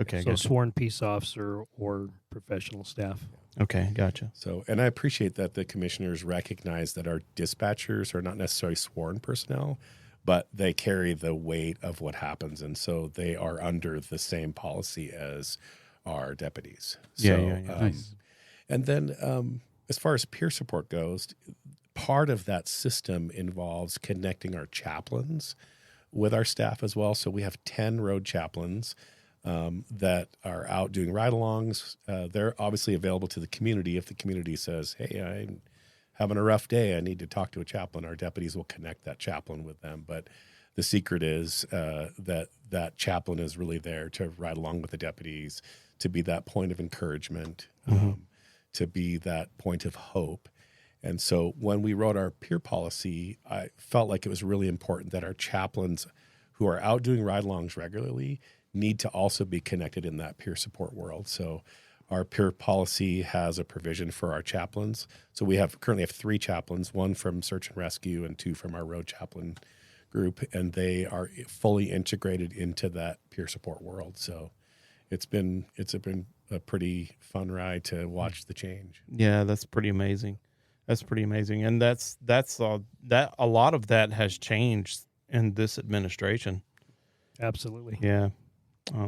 Speaker 1: Okay,
Speaker 3: So
Speaker 1: gotcha.
Speaker 3: sworn peace officer or professional staff.
Speaker 1: Okay, gotcha.
Speaker 4: So, and I appreciate that the commissioners recognize that our dispatchers are not necessarily sworn personnel, but they carry the weight of what happens. And so they are under the same policy as our deputies. So,
Speaker 1: Yeah.
Speaker 2: Nice.
Speaker 4: And then as far as peer support goes, part of that system involves connecting our chaplains with our staff as well. So we have 10 road chaplains that are out doing ride-alongs. They're obviously available to the community. If the community says, hey, I'm having a rough day, I need to talk to a chaplain, our deputies will connect that chaplain with them. But the secret is that chaplain is really there to ride along with the deputies, to be that point of encouragement, to be that point of hope. And so when we wrote our peer policy, I felt like it was really important that our chaplains who are out doing ride-alongs regularly need to also be connected in that peer support world. So our peer policy has a provision for our chaplains. So we currently have 3 chaplains, 1 from search and rescue and 2 from our road chaplain group, and they are fully integrated into that peer support world. So it's been a pretty fun ride to watch the change.
Speaker 1: Yeah, that's pretty amazing. That's pretty amazing, and that's that a lot of that has changed in this administration.
Speaker 3: Absolutely.
Speaker 1: Yeah,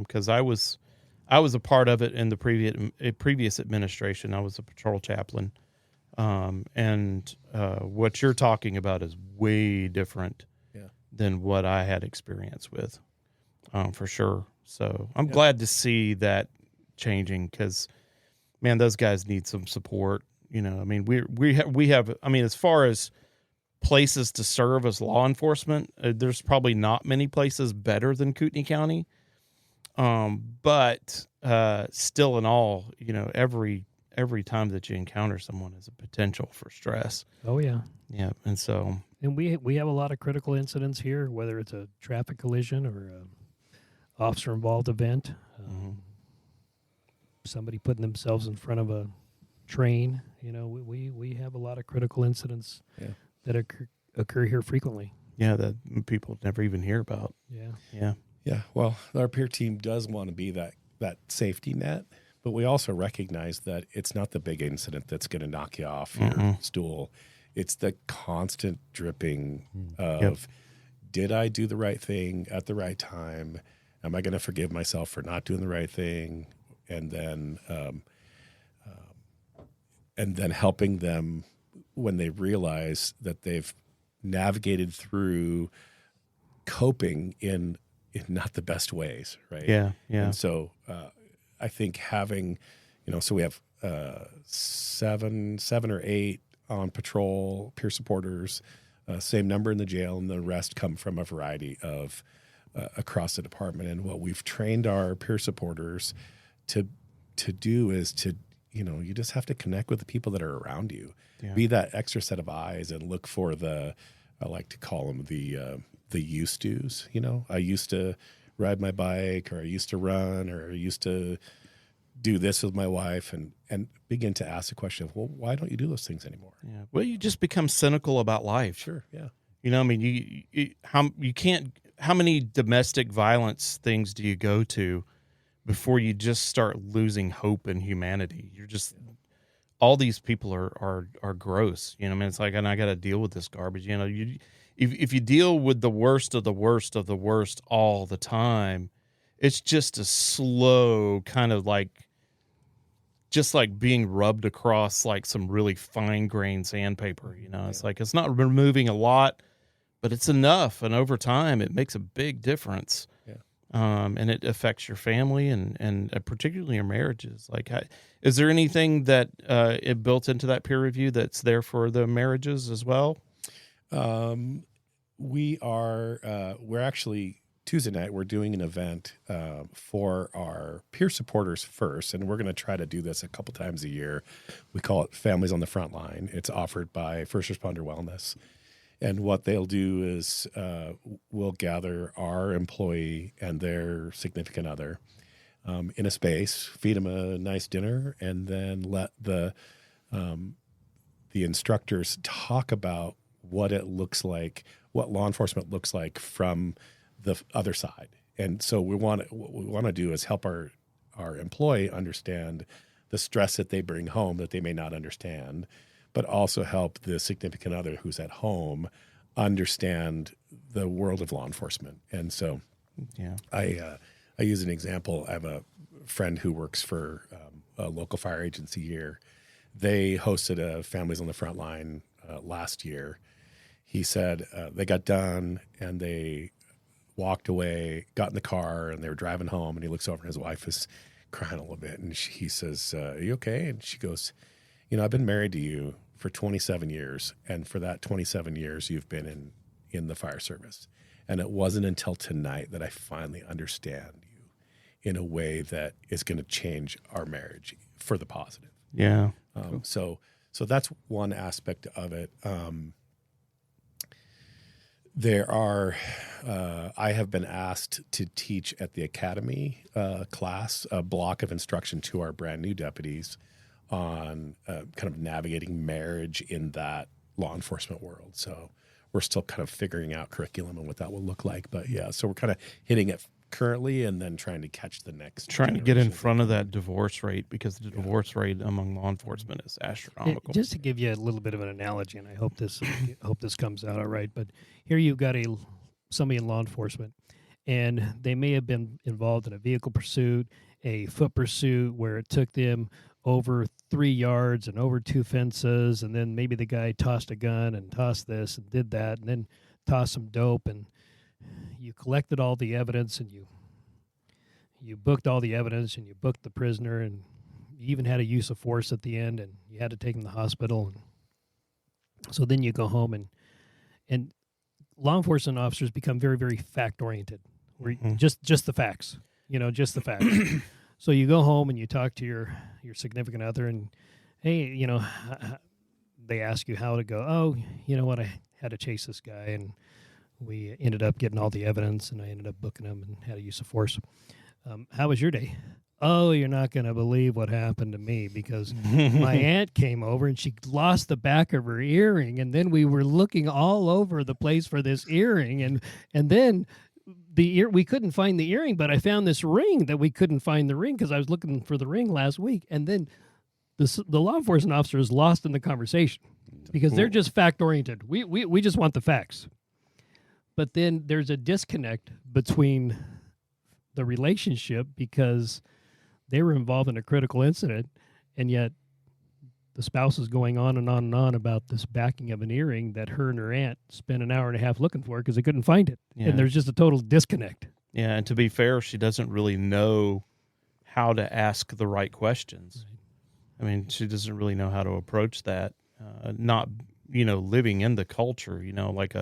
Speaker 1: because I was a part of it in the previous administration. I was a patrol chaplain And what you're talking about is way different than what I had experience with, for sure. So I'm glad to see that changing because, man, those guys need some support. You know, I mean, we have. I mean, as far as places to serve as law enforcement, there's probably not many places better than Kootenai County. But still in all, you know, every time that you encounter someone is a potential for stress.
Speaker 3: Oh, yeah.
Speaker 1: Yeah. And so.
Speaker 3: And we have a lot of critical incidents here, whether it's a traffic collision or a officer-involved event. Somebody putting themselves in front of a train. You know, we have a lot of critical incidents that occur here frequently.
Speaker 1: Yeah, that people never even hear about.
Speaker 3: Yeah.
Speaker 1: Yeah.
Speaker 4: Yeah. Well, our peer team does want to be that safety net, but we also recognize that it's not the big incident that's going to knock you off your stool. It's the constant dripping of, did I do the right thing at the right time? Am I going to forgive myself for not doing the right thing? And then helping them when they realize that they've navigated through coping in not the best ways, right?
Speaker 1: Yeah, yeah.
Speaker 4: And so I think having, so we have 7 or 8 on patrol, peer supporters, same number in the jail, and the rest come from a variety of across the department. And what we've trained our peer supporters to do is to, you just have to connect with the people that are around you. Yeah. Be that extra set of eyes and look for I like to call them the used to's. I used to ride my bike, or I used to run, or I used to do this with my wife, and begin to ask the question of, well, why don't you do those things anymore?
Speaker 1: Yeah. Well, you just become cynical about life.
Speaker 4: Sure. Yeah.
Speaker 1: I mean, how many domestic violence things do you go to before you just start losing hope in humanity? You're just, all these people are gross. I mean, it's like, and I got to deal with this garbage. If you deal with the worst of the worst of the worst all the time, it's just a slow kind of just like being rubbed across like some really fine grained sandpaper. It's like, it's not removing a lot, but it's enough. And over time, it makes a big difference.
Speaker 4: Yeah.
Speaker 1: And it affects your family and particularly your marriages. Like, is there anything that it built into that peer review that's there for the marriages as well?
Speaker 4: We're actually Tuesday night, we're doing an event for our peer supporters first, and we're going to try to do this a couple times a year. We call it Families on the Front Line. It's offered by First Responder Wellness. And what they'll do is we'll gather our employee and their significant other in a space, feed them a nice dinner, and then let the instructors talk about what it looks like, what law enforcement looks like from the other side. And so what we want to do is help our employee understand the stress that they bring home that they may not understand, but also help the significant other who's at home understand the world of law enforcement. And so I use an example. I have a friend who works for a local fire agency here. They hosted a Families on the Front Line last year. He said they got done and they walked away, got in the car, and they were driving home. And he looks over and his wife is crying a little bit. And he says, are you okay? And she goes, I've been married to you for 27 years. And for that 27 years, you've been in the fire service. And it wasn't until tonight that I finally understand you in a way that is going to change our marriage for the positive.
Speaker 1: Yeah.
Speaker 4: So that's one aspect of it. I have been asked to teach at the academy class a block of instruction to our brand new deputies on kind of navigating marriage in that law enforcement world. So we're still kind of figuring out curriculum and what that will look like. But yeah, so we're kind of hitting it currently and then trying to catch the next.
Speaker 1: Trying to get in front of that divorce rate, because the divorce rate among law enforcement is astronomical.
Speaker 3: Just to give you a little bit of an analogy, and I hope this comes out all right, but here you've got somebody in law enforcement, and they may have been involved in a vehicle pursuit, a foot pursuit, where it took them over 3 yards and over 2 fences, and then maybe the guy tossed a gun and tossed this and did that, and then tossed some dope, and you collected all the evidence, and you booked all the evidence, and you booked the prisoner, and you even had a use of force at the end, and you had to take him to the hospital. And so then you go home, and law enforcement officers become very, very fact-oriented. Where just the facts, just the facts. So you go home and you talk to your significant other, and hey, they ask you how to go. Oh, you know what? I had to chase this guy, and we ended up getting all the evidence, and I ended up booking him and had a use of force. How was your day? Oh, you're not going to believe what happened to me, because my aunt came over and she lost the back of her earring, and then we were looking all over the place for this earring, and then we couldn't find the earring, but I found this ring that we couldn't find the ring because I was looking for the ring last week. And then the law enforcement officer is lost in the conversation because they're just fact oriented. We just want the facts. But then there's a disconnect between the relationship because they were involved in a critical incident, and yet the spouse is going on and on and on about this backing of an earring that her and her aunt spent an hour and a half looking for because they couldn't find it. Yeah. And there's just a total disconnect.
Speaker 1: Yeah, and to be fair, she doesn't really know how to ask the right questions. Right. I mean, she doesn't really know how to approach that. Not, living in the culture, like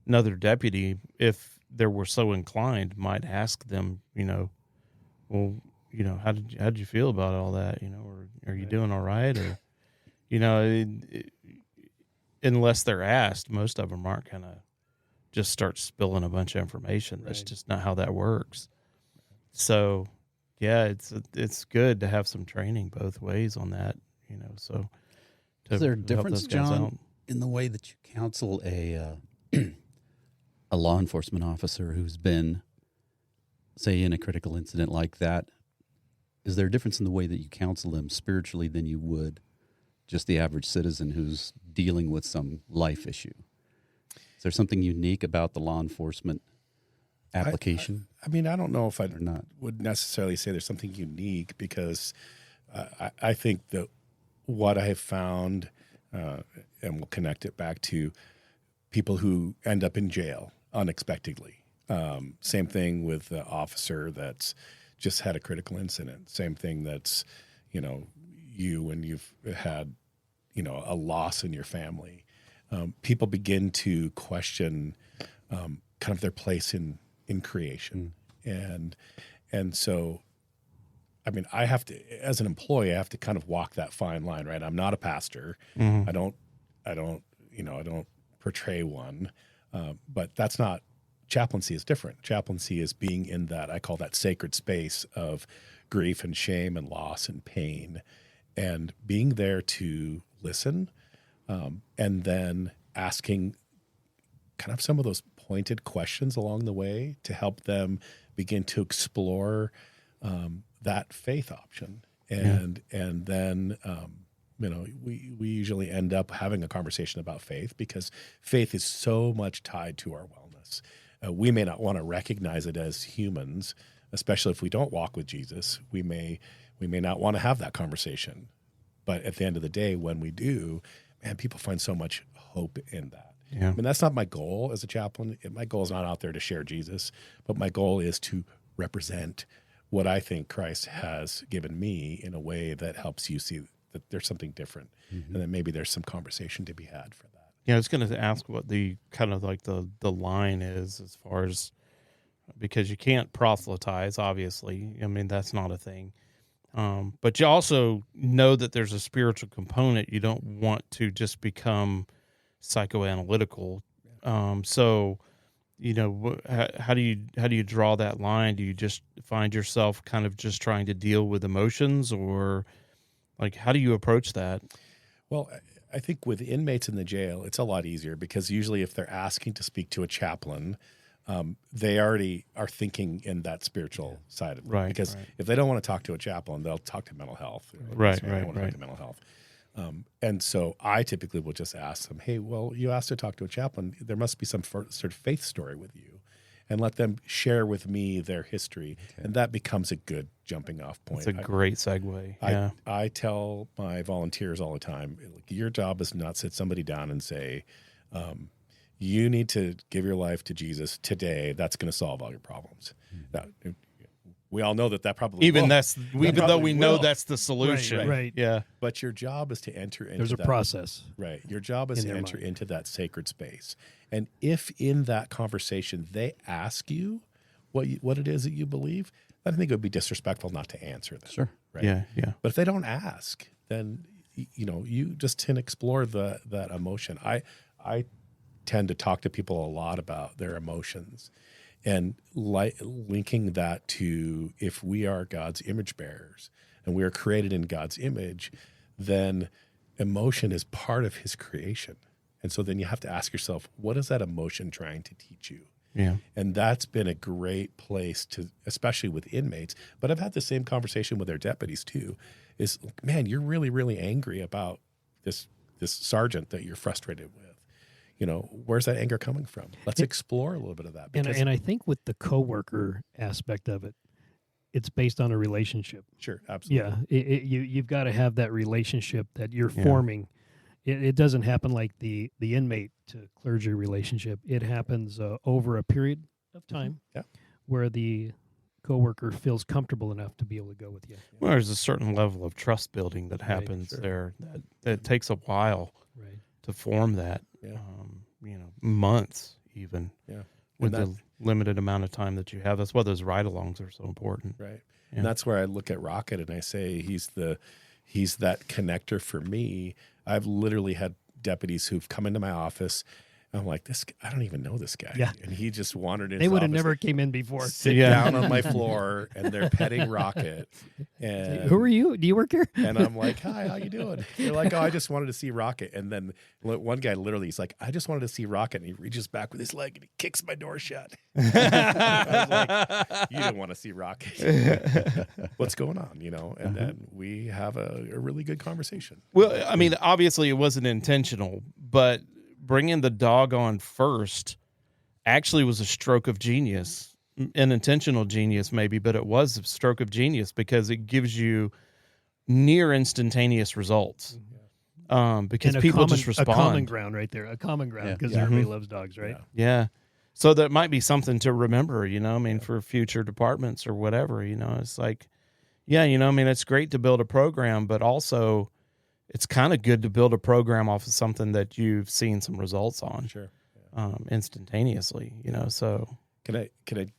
Speaker 1: another deputy, if they were so inclined, might ask them, well, how did you feel about all that? Or are you doing all right? Or, unless they're asked, most of them aren't going to just start spilling a bunch of information. That's just not how that works. So, yeah, it's good to have some training both ways on that, so.
Speaker 2: Is there a difference, John, in the way that you counsel a law enforcement officer who's been, say, in a critical incident like that? Is there a difference in the way that you counsel them spiritually than you would just the average citizen who's dealing with some life issue? Is there something unique about the law enforcement application?
Speaker 4: I don't know if I would necessarily say there's something unique, because I think that what I have found, and we'll connect it back to people who end up in jail unexpectedly. Same thing with the officer that's just had a critical incident. Same thing that's, you when you've had, a loss in your family. People begin to question kind of their place in creation. And so, I have to, as an employee, I have to kind of walk that fine line, right? I'm not a pastor. I don't portray one, but that's not, chaplaincy is different. Chaplaincy is being in that, I call that sacred space of grief and shame and loss and pain, and being there to listen, and then asking kind of some of those pointed questions along the way to help them begin to explore that faith option. And then, we usually end up having a conversation about faith, because faith is so much tied to our wellness. We may not want to recognize it as humans, especially if we don't walk with Jesus. We may not want to have that conversation. But at the end of the day, when we do, man, people find so much hope in that. Yeah. That's not my goal as a chaplain. My goal is not out there to share Jesus, but my goal is to represent what I think Christ has given me in a way that helps you see that there's something different, and that maybe there's some conversation to be had for that.
Speaker 1: Yeah, I was going to ask what the kind of like the line is, as far as, because you can't proselytize, obviously. That's not a thing. But you also know that there's a spiritual component. You don't want to just become psychoanalytical. So, how do you draw that line? Do you just find yourself kind of just trying to deal with emotions, or like, how do you approach that?
Speaker 4: Well, I think with inmates in the jail, it's a lot easier, because usually if they're asking to speak to a chaplain, they already are thinking in that spiritual side of it.
Speaker 1: Right.
Speaker 4: Because if they don't want to talk to a chaplain, they'll talk to mental health.
Speaker 1: Right.
Speaker 4: They want to talk to mental health. And so I typically will just ask them, hey, well, you asked to talk to a chaplain. There must be some sort of faith story with you. and let them share with me their history. And that becomes a good jumping off point.
Speaker 1: It's a great segue. Yeah.
Speaker 4: I tell my volunteers all the time, your job is not sit somebody down and say, you need to give your life to Jesus today. That's going to solve all your problems. Now, we all know that probably
Speaker 1: even
Speaker 4: won't.
Speaker 1: though we know
Speaker 4: will.
Speaker 1: that's the solution.
Speaker 3: Right.
Speaker 1: Yeah.
Speaker 4: But your job is to enter into
Speaker 3: There's a process.
Speaker 4: Right. Your job is
Speaker 3: in
Speaker 4: to
Speaker 3: their
Speaker 4: enter
Speaker 3: mind.
Speaker 4: into that sacred space. And if in that conversation they ask you what it is that you believe, I think it would be disrespectful not to answer them.
Speaker 2: Sure.
Speaker 4: Right.
Speaker 1: Yeah. Yeah.
Speaker 4: But if they don't ask, then you just can explore that emotion. I tend to talk to people a lot about their emotions, and linking that to, if we are God's image bearers and we are created in God's image, then emotion is part of his creation. And so then you have to ask yourself, what is that emotion trying to teach you?
Speaker 1: Yeah.
Speaker 4: And that's been a great place to, especially with inmates. But I've had the same conversation with their deputies too, is, man, you're really, really angry about this sergeant that you're frustrated with. Where's that anger coming from? Let's explore a little bit of that.
Speaker 3: And I think with the coworker aspect of it, it's based on a relationship.
Speaker 4: Sure, absolutely.
Speaker 3: Yeah, you've got to have that relationship that you're forming. It doesn't happen like the inmate to clergy relationship. It happens over a period of time where the coworker feels comfortable enough to be able to go with you.
Speaker 1: Well, there's a certain level of trust building that happens there. That takes a while to form that.
Speaker 4: Yeah.
Speaker 1: Months even.
Speaker 4: Yeah.
Speaker 1: With the limited amount of time that you have. That's why those ride-alongs are so important.
Speaker 4: Right.
Speaker 1: Yeah.
Speaker 4: And that's where I look at Rocket and I say he's that connector for me. I've literally had deputies who've come into my office. And I'm like, I don't even know this guy.
Speaker 3: Yeah.
Speaker 4: And he just wandered in.
Speaker 3: They would have never came in before.
Speaker 4: Sit down on my floor, and they're petting Rocket. And
Speaker 3: who are you? Do you work here?
Speaker 4: And I'm like, hi, how you doing? They're like, oh, I just wanted to see Rocket. And then one guy literally, he's like, I just wanted to see Rocket. And he reaches back with his leg and he kicks my door shut. I was like, you didn't want to see Rocket. What's going on? And then we have a really good conversation.
Speaker 1: Well, I mean, obviously it wasn't intentional, but bringing the dog on first actually was a stroke of genius, an intentional genius maybe, but it was a stroke of genius because it gives you near instantaneous results. Because people just respond.
Speaker 3: A common ground right there, because everybody loves dogs, right?
Speaker 1: Yeah. So that might be something to remember, for future departments or whatever, it's like, it's great to build a program, but also it's kind of good to build a program off of something that you've seen some results on.
Speaker 4: Sure.
Speaker 1: Instantaneously, so.
Speaker 4: Can I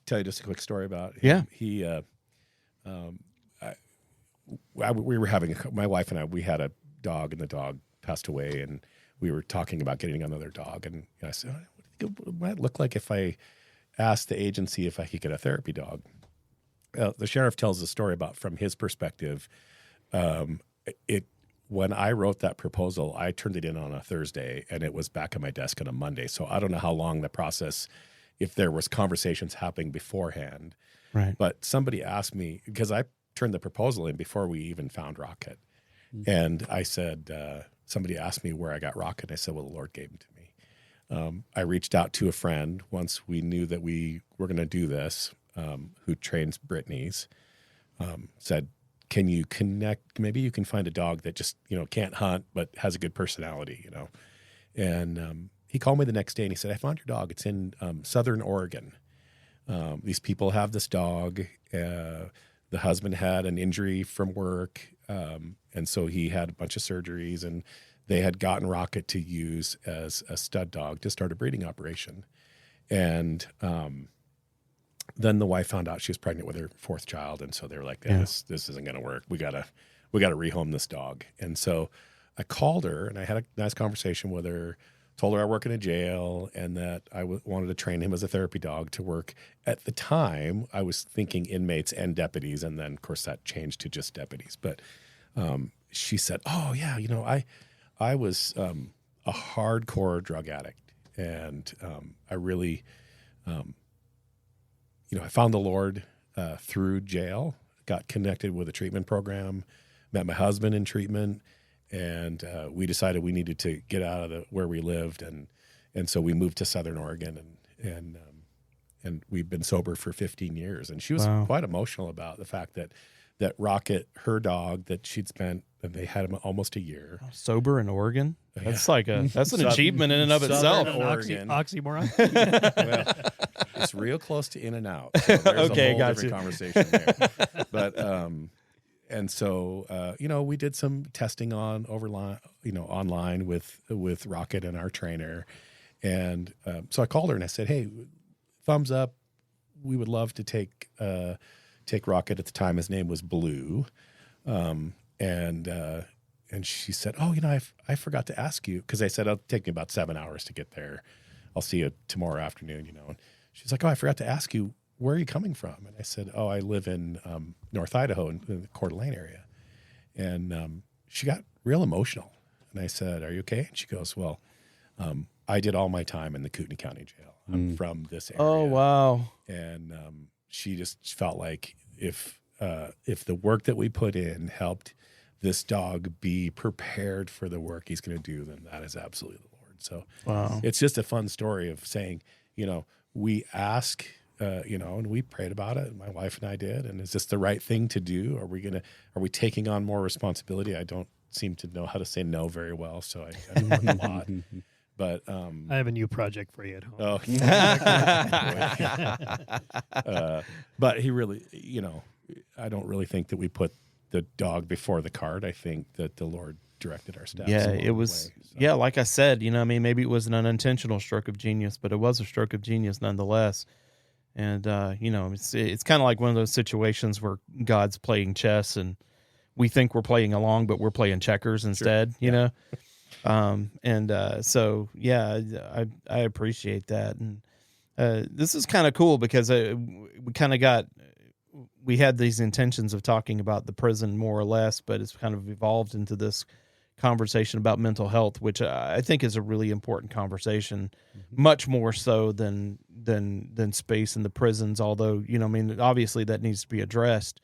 Speaker 4: tell you just a quick story about him?
Speaker 1: Yeah.
Speaker 4: He, we were having, my wife and I, we had a dog and the dog passed away and we were talking about getting another dog. And I said, what would it look like if I asked the agency if I could get a therapy dog? The sheriff tells the story about, from his perspective, when I wrote that proposal, I turned it in on a Thursday and it was back on my desk on a Monday. So I don't know how long the process, if there was conversations happening beforehand.
Speaker 1: Right.
Speaker 4: But somebody asked me, because I turned the proposal in before we even found Rocket. Mm-hmm. And I said, somebody asked me where I got Rocket. I said, well, the Lord gave him to me. I reached out to a friend once we knew that we were going to do this, who trains Brittany's, said, can you connect? Maybe you can find a dog that just, can't hunt, but has a good personality, And he called me the next day and he said, I found your dog. It's in Southern Oregon. These people have this dog. The husband had an injury from work. And so he had a bunch of surgeries and they had gotten Rocket to use as a stud dog to start a breeding operation. And then the wife found out she was pregnant with her fourth child. And so they were like, this isn't going to work. We got to rehome this dog. And so I called her and I had a nice conversation with her, told her I work in a jail and that I wanted to train him as a therapy dog to work. At the time, I was thinking inmates and deputies. And then, of course, that changed to just deputies. But she said, oh, yeah, I was a hardcore drug addict. And I really... I found the Lord through jail, got connected with a treatment program, met my husband in treatment, and we decided we needed to get out of where we lived, and so we moved to Southern Oregon, and we've been sober for 15 years. And she was
Speaker 1: Wow.
Speaker 4: quite emotional about the fact that Rocket, her dog, that she'd spent, and they had him almost a year.
Speaker 1: Sober in Oregon. That's like that's an
Speaker 4: Southern-
Speaker 1: achievement in and of itself.
Speaker 4: Southern Oregon.
Speaker 3: Oxymoron.
Speaker 4: Well, it's real close to in and out. So there's
Speaker 1: Okay,
Speaker 4: a whole
Speaker 1: got
Speaker 4: different
Speaker 1: you.
Speaker 4: conversation there. But and so we did some testing online with Rocket and our trainer, and so I called her and I said, "Hey, thumbs up. We would love to take Rocket." At the time, his name was Blue, and she said, "Oh, I forgot to ask you," because I said it'll take me about 7 hours to get there. I'll see you tomorrow afternoon. And she's like, "Oh, I forgot to ask you, where are you coming from?" And I said, "Oh, I live in North Idaho in the Coeur d'Alene area." And she got real emotional. And I said, "Are you okay?" And she goes, "Well, I did all my time in the Kootenai County Jail. I'm from this area."
Speaker 1: Oh, wow.
Speaker 4: And she just felt like if the work that we put in helped this dog be prepared for the work he's going to do, then that is absolutely the Lord. So
Speaker 1: Wow.
Speaker 4: it's just a fun story of saying, we ask, and we prayed about it. My wife and I did. And is this the right thing to do? Are we taking on more responsibility? I don't seem to know how to say no very well. So I work a lot. But
Speaker 3: I have a new project for you at home.
Speaker 4: But he really, I don't really think that we put the dog before the cart. I think that the Lord directed our steps.
Speaker 1: Yeah,
Speaker 4: along
Speaker 1: it
Speaker 4: the
Speaker 1: was.
Speaker 4: way, so.
Speaker 1: Yeah, like I said, maybe it was an unintentional stroke of genius, but it was a stroke of genius nonetheless. And it's kind of like one of those situations where God's playing chess, and we think we're playing along, but we're playing checkers instead. You know. So yeah, I appreciate that, and this is kind of cool because we had these intentions of talking about the prison more or less, but it's kind of evolved into this conversation about mental health, which I think is a really important conversation, much more so than space in the prisons. Although obviously that needs to be addressed,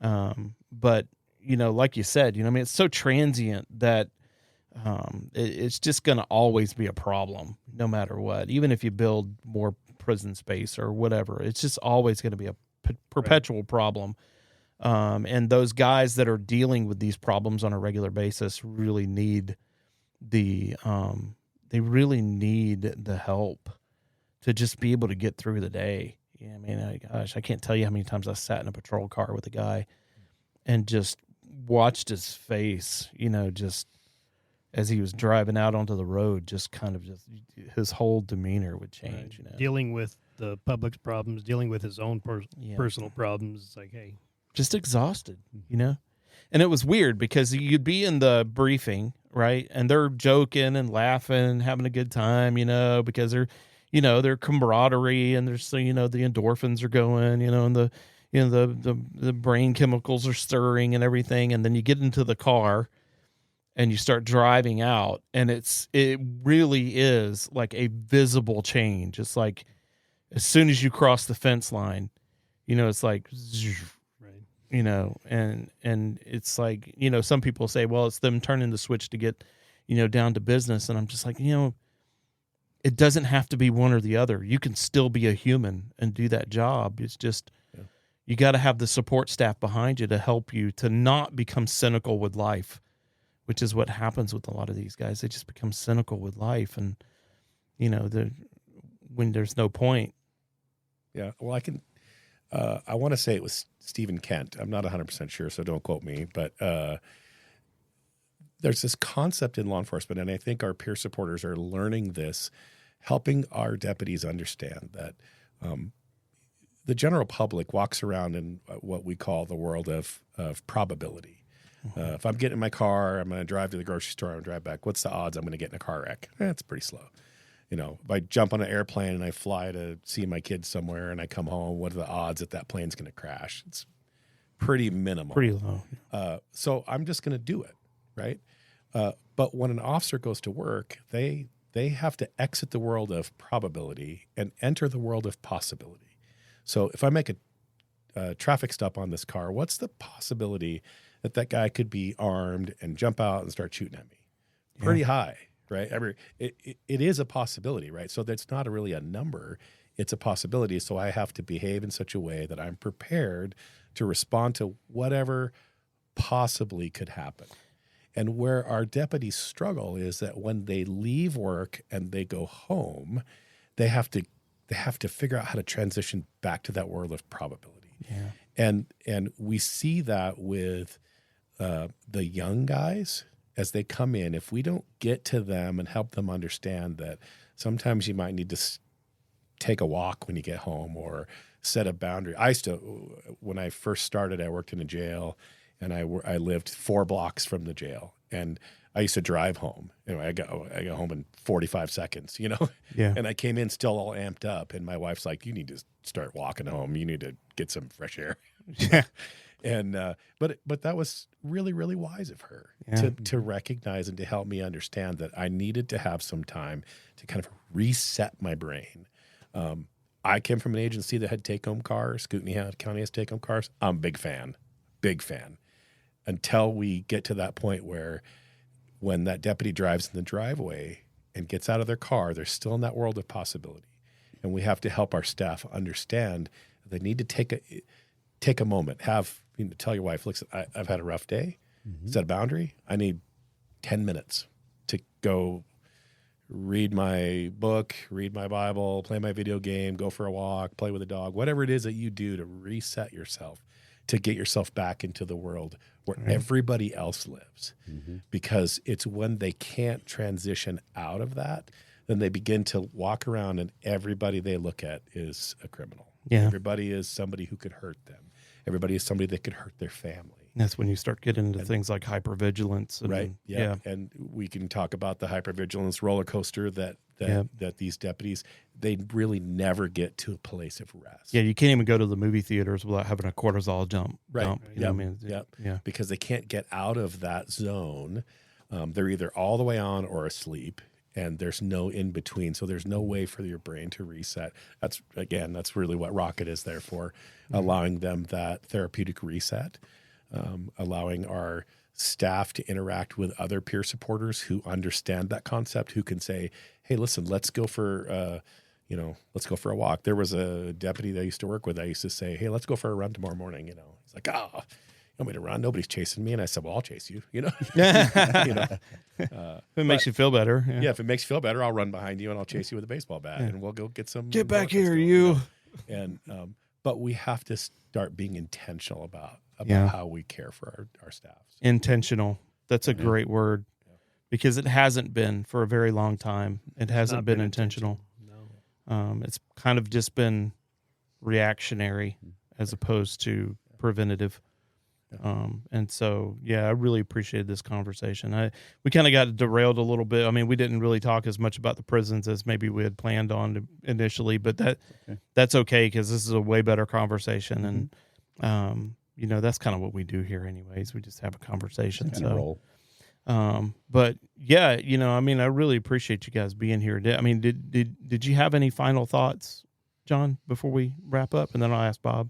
Speaker 1: but like you said, it's so transient that. It's just going to always be a problem no matter what. Even if you build more prison space or whatever, it's just always going to be a perpetual problem. And those guys that are dealing with these problems on a regular basis really need the help to just be able to get through the day. Yeah, I can't tell you how many times I sat in a patrol car with a guy and just watched his face, just as he was driving out onto the road, just his whole demeanor would change.
Speaker 3: Right. Dealing with the public's problems, dealing with his own personal problems. It's like, hey,
Speaker 1: just exhausted, And it was weird because you'd be in the briefing, right? And they're joking and laughing, having a good time, because they're, their camaraderie, and there's, the endorphins are going, and the brain chemicals are stirring and everything. And then you get into the car and you start driving out, and it really is like a visible change. It's like as soon as you cross the fence line, it's like,
Speaker 3: right.
Speaker 1: And it's like, some people say, well, it's them turning the switch to get, down to business. And I'm just like, it doesn't have to be one or the other. You can still be a human and do that job. It's just, you got to have the support staff behind you to help you to not become cynical with life, which is what happens with a lot of these guys. They just become cynical with life, and when there's no point.
Speaker 4: Yeah, well, I want to say it was Stephen Kent. I'm not 100% sure, so don't quote me. But there's this concept in law enforcement, and I think our peer supporters are learning this, helping our deputies understand that the general public walks around in what we call the world of probability. If I'm getting in my car, I'm going to drive to the grocery store, I'm going to drive back. What's the odds I'm going to get in a car wreck? It's pretty slow. If I jump on an airplane and I fly to see my kids somewhere and I come home, what are the odds that plane's going to crash? It's pretty minimal.
Speaker 1: Pretty low.
Speaker 4: So I'm just going to do it, right? But when an officer goes to work, they have to exit the world of probability and enter the world of possibility. So if I make a traffic stop on this car, what's the possibility that guy could be armed and jump out and start shooting at me? Pretty high, right? I mean, it is a possibility, right? So that's not really a number. it's a possibility. So I have to behave in such a way that I'm prepared to respond to whatever possibly could happen. And where our deputies struggle is that when they leave work and they go home, they have to figure out how to transition back to that world of probability.
Speaker 5: Yeah.
Speaker 4: And we see that with the young guys as they come in. If we don't get to them and help them understand that sometimes you might need to take a walk when you get home or set a boundary. When I first started, I worked in a jail, and I lived 4 blocks from the jail, and I used to drive home. Anyway, I got home in 45 seconds, you know?
Speaker 5: Yeah.
Speaker 4: And I came in still all amped up, and my wife's like, you need to start walking home. You need to get some fresh air.
Speaker 5: Yeah.
Speaker 4: And but that was really, really wise of her to recognize and to help me understand that I needed to have some time to kind of reset my brain. I came from an agency that had take-home cars. Kootenai County has take-home cars. I'm a big fan. Until we get to that point where when that deputy drives in the driveway and gets out of their car, they're still in that world of possibility. And we have to help our staff understand that they need to take a moment, tell your wife, look, I've had a rough day, set a boundary. I need 10 minutes to go read my book, read my Bible, play my video game, go for a walk, play with a dog, whatever it is that you do to reset yourself, to get yourself back into the world where everybody else lives. Because it's when they can't transition out of that, then they begin to walk around and everybody they look at is a criminal.
Speaker 5: Yeah.
Speaker 4: Everybody is somebody who could hurt them. Everybody is somebody that could hurt their family.
Speaker 5: That's when you start getting into things like hypervigilance. And,
Speaker 4: Right. Yeah. And we can talk about the hypervigilance roller coaster that these deputies, they really never get to a place of rest.
Speaker 5: Yeah, you can't even go to the movie theaters without having a cortisol dump.
Speaker 4: Right.
Speaker 5: You know what I mean?
Speaker 4: Yeah. Because they can't get out of that zone. They're either all the way on or asleep, and there's no in between. So there's no way for your brain to reset. That's really what Rocket is there for, allowing them that therapeutic reset. Allowing our staff to interact with other peer supporters who understand that concept, who can say, hey, listen, let's go for a walk. There was a deputy that I used to work with. I used to say, hey, let's go for a run tomorrow morning. He's like, you want me to run? Nobody's chasing me. And I said, well, I'll chase you,
Speaker 5: If it makes you feel better.
Speaker 4: Yeah, if it makes you feel better, I'll run behind you and I'll chase you with a baseball bat and we'll go get some.
Speaker 5: Get back here,
Speaker 4: still,
Speaker 5: you.
Speaker 4: And but we have to start being intentional about how we care for our staff.
Speaker 5: Intentional. That's a great word, because it hasn't been for a very long time. It hasn't been intentional.
Speaker 3: No.
Speaker 5: It's kind of just been reactionary as opposed to preventative. And so, I really appreciated this conversation. We kind of got derailed a little bit. I mean, we didn't really talk as much about the prisons as maybe we had planned on initially, but that's okay, because this is a way better conversation. And, that's kind of what we do here anyways. We just have a conversation.
Speaker 2: Roll.
Speaker 5: But I really appreciate you guys being here. I mean, did you have any final thoughts, John, before we wrap up? And then I'll ask Bob.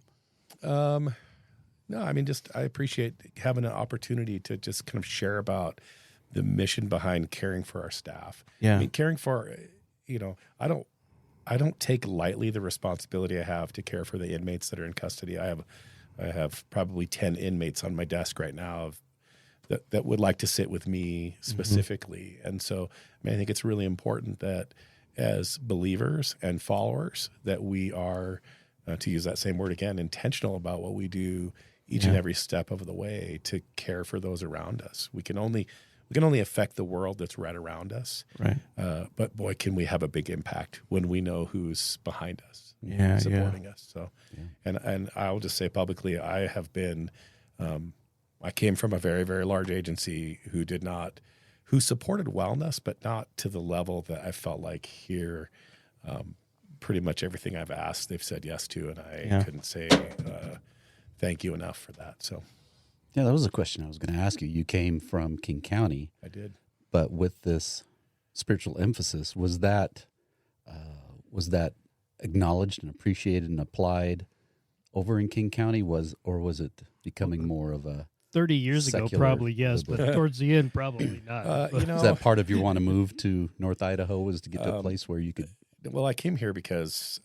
Speaker 4: No, I mean, I appreciate having an opportunity to just kind of share about the mission behind caring for our staff.
Speaker 5: Yeah.
Speaker 4: I mean, caring for, I don't take lightly the responsibility I have to care for the inmates that are in custody. I have probably 10 inmates on my desk right now that would like to sit with me specifically. And so, I think it's really important that as believers and followers that we are, to use that same word again, intentional about what we do each and every step of the way to care for those around us. We can only affect the world that's right around us.
Speaker 5: Right.
Speaker 4: But boy, can we have a big impact when we know who's behind us, supporting us. So, and I'll just say publicly, I have been, I came from a very, very large agency who supported wellness, but not to the level that I felt like here. Pretty much everything I've asked, they've said yes to, and I couldn't say thank you enough for that. So,
Speaker 2: that was a question I was going to ask you. You came from King County.
Speaker 4: I did,
Speaker 2: but with this spiritual emphasis, was that acknowledged and appreciated and applied over in King County? Or was it becoming more of a
Speaker 3: 30 years ago,
Speaker 2: secular
Speaker 3: probably yes, but towards the end, probably not.
Speaker 2: Is that part of your want to move to North Idaho? Was to get to a place where you could
Speaker 4: Well, I came here because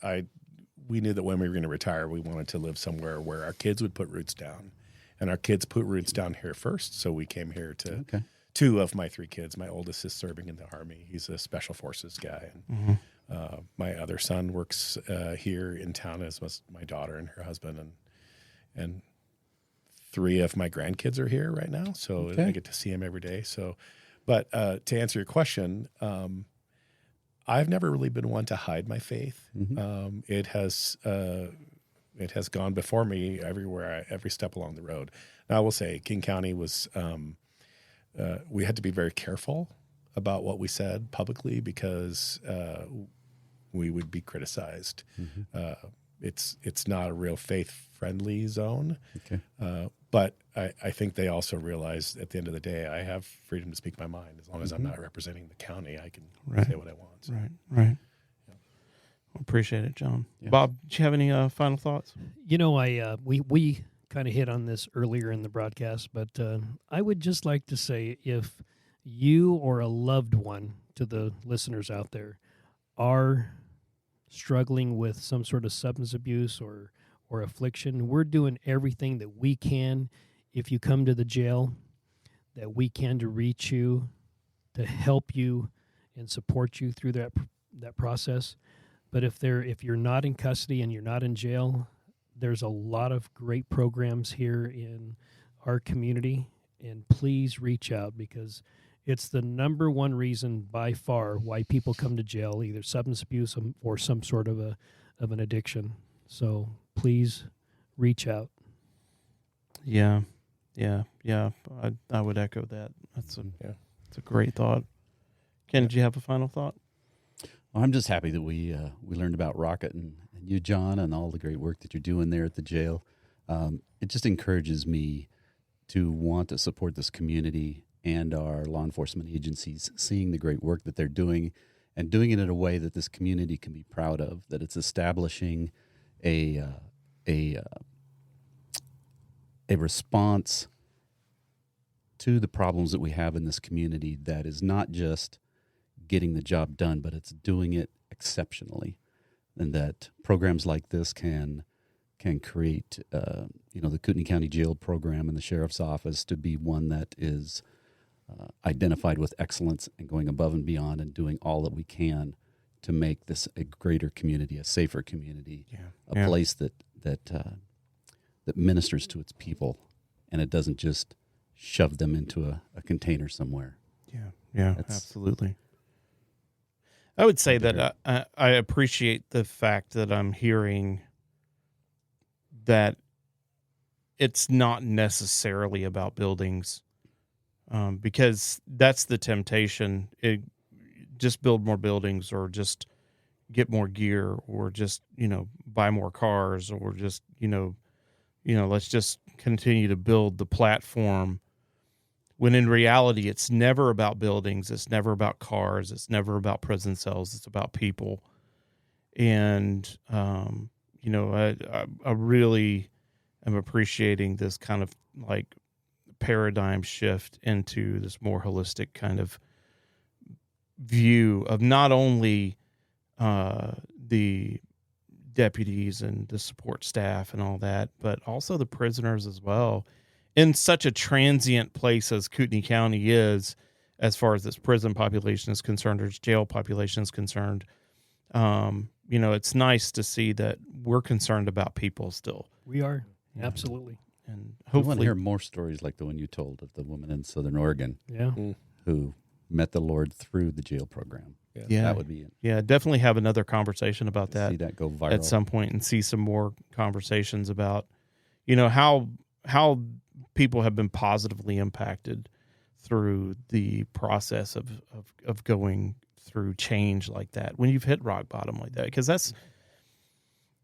Speaker 4: we knew that when we were going to retire, we wanted to live somewhere where our kids would put roots down, and our kids put roots down here first. So we came here to.
Speaker 2: Okay.
Speaker 4: 2 of my 3 kids. My oldest is serving in the Army. He's a special forces guy. And, my other son works here in town, as was my daughter and her husband, and 3 of my grandkids are here right now. So I get to see them every day. So, but to answer your question, I've never really been one to hide my faith. It has gone before me everywhere, every step along the road. Now, I will say King County was. We had to be very careful about what we said publicly because we would be criticized. It's not a real faith-friendly zone.
Speaker 2: Okay.
Speaker 4: But I think they also realize at the end of the day, I have freedom to speak my mind. As long as I'm not representing the county, I can say what I want. So.
Speaker 5: Right. Yeah. Appreciate it, John.
Speaker 2: Yeah.
Speaker 5: Bob, do you have any final thoughts?
Speaker 3: You know, we kind of hit on this earlier in the broadcast, but I would just like to say, if you or a loved one, to the listeners out there, are struggling with some sort of substance abuse or affliction, we're doing everything that we can. If you come to the jail, that we can to reach you, to help you and support you through that process. But if you're not in custody and you're not in jail, there's a lot of great programs here in our community, and please reach out, because it's the number one reason by far why people come to jail, either substance abuse or some sort of an addiction. So please reach out.
Speaker 5: Yeah. I would echo that. That's a great thought. Ken, did you have a final thought?
Speaker 2: Well, I'm just happy that we learned about Rocket and you, John, and all the great work that you're doing there at the jail. It just encourages me to want to support this community and our law enforcement agencies, seeing the great work that they're doing and doing it in a way that this community can be proud of, that it's establishing a response to the problems that we have in this community that is not just getting the job done, but it's doing it exceptionally. And that programs like this can create, the Kootenai County Jail program and the Sheriff's Office to be one that is identified with excellence and going above and beyond and doing all that we can to make this a greater community, a safer community, a place that ministers to its people, and it doesn't just shove them into a container somewhere.
Speaker 5: Yeah, absolutely. I would say that I appreciate the fact that I'm hearing that it's not necessarily about buildings, because that's the temptation. Just build more buildings, or just get more gear, or just, buy more cars, or just, let's just continue to build the platform. When in reality, it's never about buildings. It's never about cars. It's never about prison cells. It's about people. And, I really am appreciating this kind of like paradigm shift into this more holistic kind of view of not only the deputies and the support staff and all that, but also the prisoners as well. In such a transient place as Kootenai County is, as far as its prison population is concerned, or its jail population is concerned, it's nice to see that we're concerned about people still.
Speaker 3: We are, absolutely.
Speaker 5: And
Speaker 2: I want
Speaker 5: hopefully
Speaker 2: to hear more stories like the one you told of the woman in Southern Oregon who met the Lord through the jail program.
Speaker 5: Yeah,
Speaker 2: that would be it.
Speaker 5: Yeah, definitely have another conversation about that.
Speaker 2: See that go viral
Speaker 5: at some point, and see some more conversations about, how people have been positively impacted through the process of going through change like that when you've hit rock bottom like that, because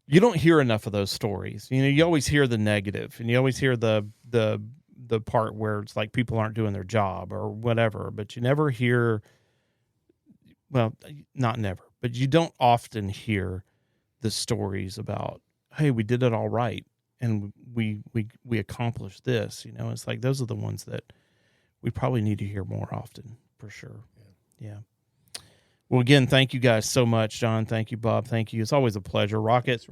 Speaker 5: you don't hear enough of those stories. You always hear the negative, and you always hear the part where it's like people aren't doing their job or whatever, but you never hear, well, not never, but you don't often hear the stories about, hey, we did it all right, and we accomplished this. It's like those are the ones that we probably need to hear more often, for sure. Yeah. Well, again, thank you guys so much, John. Thank you, Bob. Thank you. It's always a pleasure. Rocket,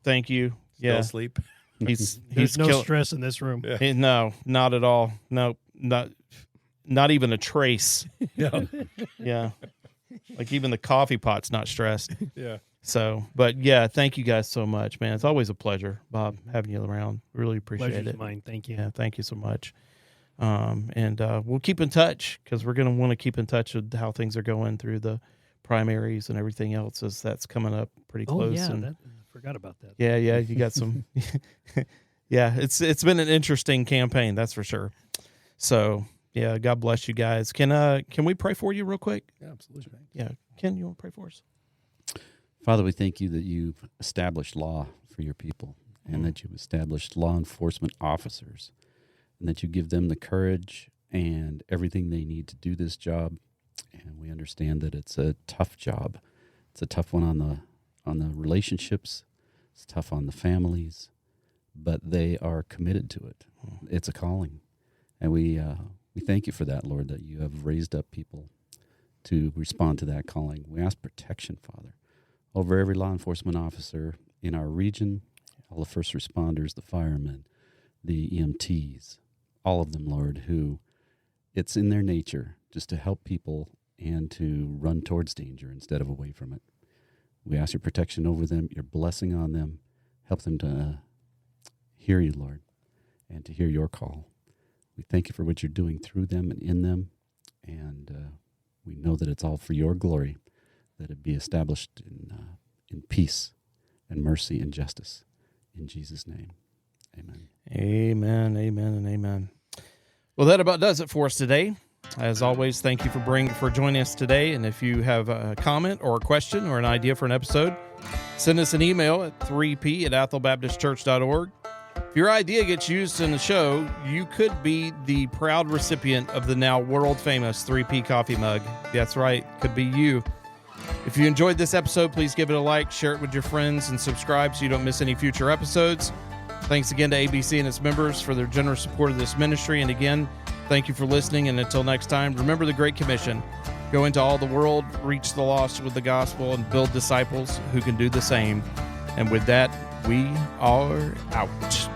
Speaker 5: thank you.
Speaker 4: Still asleep.
Speaker 3: There's no stress in this room.
Speaker 5: Yeah. No, not at all. No, not even a trace.
Speaker 4: Yeah.
Speaker 5: Yeah. Like even the coffee pot's not stressed.
Speaker 4: Yeah.
Speaker 5: So, but yeah, thank you guys so much, man. It's always a pleasure, Bob, having you around. Really appreciate
Speaker 3: Pleasure's
Speaker 5: it.
Speaker 3: mine. Thank you.
Speaker 5: Yeah, thank you so much. And we'll keep in touch because we're going to want to keep in touch with how things are going through the primaries and everything else as that's coming up pretty close.
Speaker 3: Oh, yeah.
Speaker 5: And
Speaker 3: I forgot about that.
Speaker 5: yeah, you got some. Yeah, it's been an interesting campaign, that's for sure. So yeah, God bless you guys. Can we pray for you real quick?
Speaker 4: Yeah, absolutely.
Speaker 5: Yeah, Ken, you want to pray for us?
Speaker 2: Father, we thank you that you've established law for your people and that you've established law enforcement officers and that you give them the courage and everything they need to do this job. And we understand that it's a tough job. It's a tough one on the relationships. It's tough on the families, but they are committed to it. It's a calling. And we thank you for that, Lord, that you have raised up people to respond to that calling. We ask protection, Father, over every law enforcement officer in our region, all the first responders, the firemen, the EMTs, all of them, Lord, who it's in their nature just to help people and to run towards danger instead of away from it. We ask your protection over them, your blessing on them. Help them to hear you, Lord, and to hear your call. We thank you for what you're doing through them and in them, and we know that it's all for your glory, that it be established in peace and mercy and justice. In Jesus' name, amen.
Speaker 5: Amen, amen, and amen. Well, that about does it for us today. As always, thank you for joining us today. And if you have a comment or a question or an idea for an episode, send us an email at 3p@ethelbaptistchurch.org. If your idea gets used in the show, you could be the proud recipient of the now world-famous 3P coffee mug. That's right, could be you. If you enjoyed this episode, please give it a like, share it with your friends, and subscribe so you don't miss any future episodes. Thanks again to ABC and its members for their generous support of this ministry. And again, thank you for listening. And until next time, remember the Great Commission. Go into all the world, reach the lost with the gospel, and build disciples who can do the same. And with that, we are out.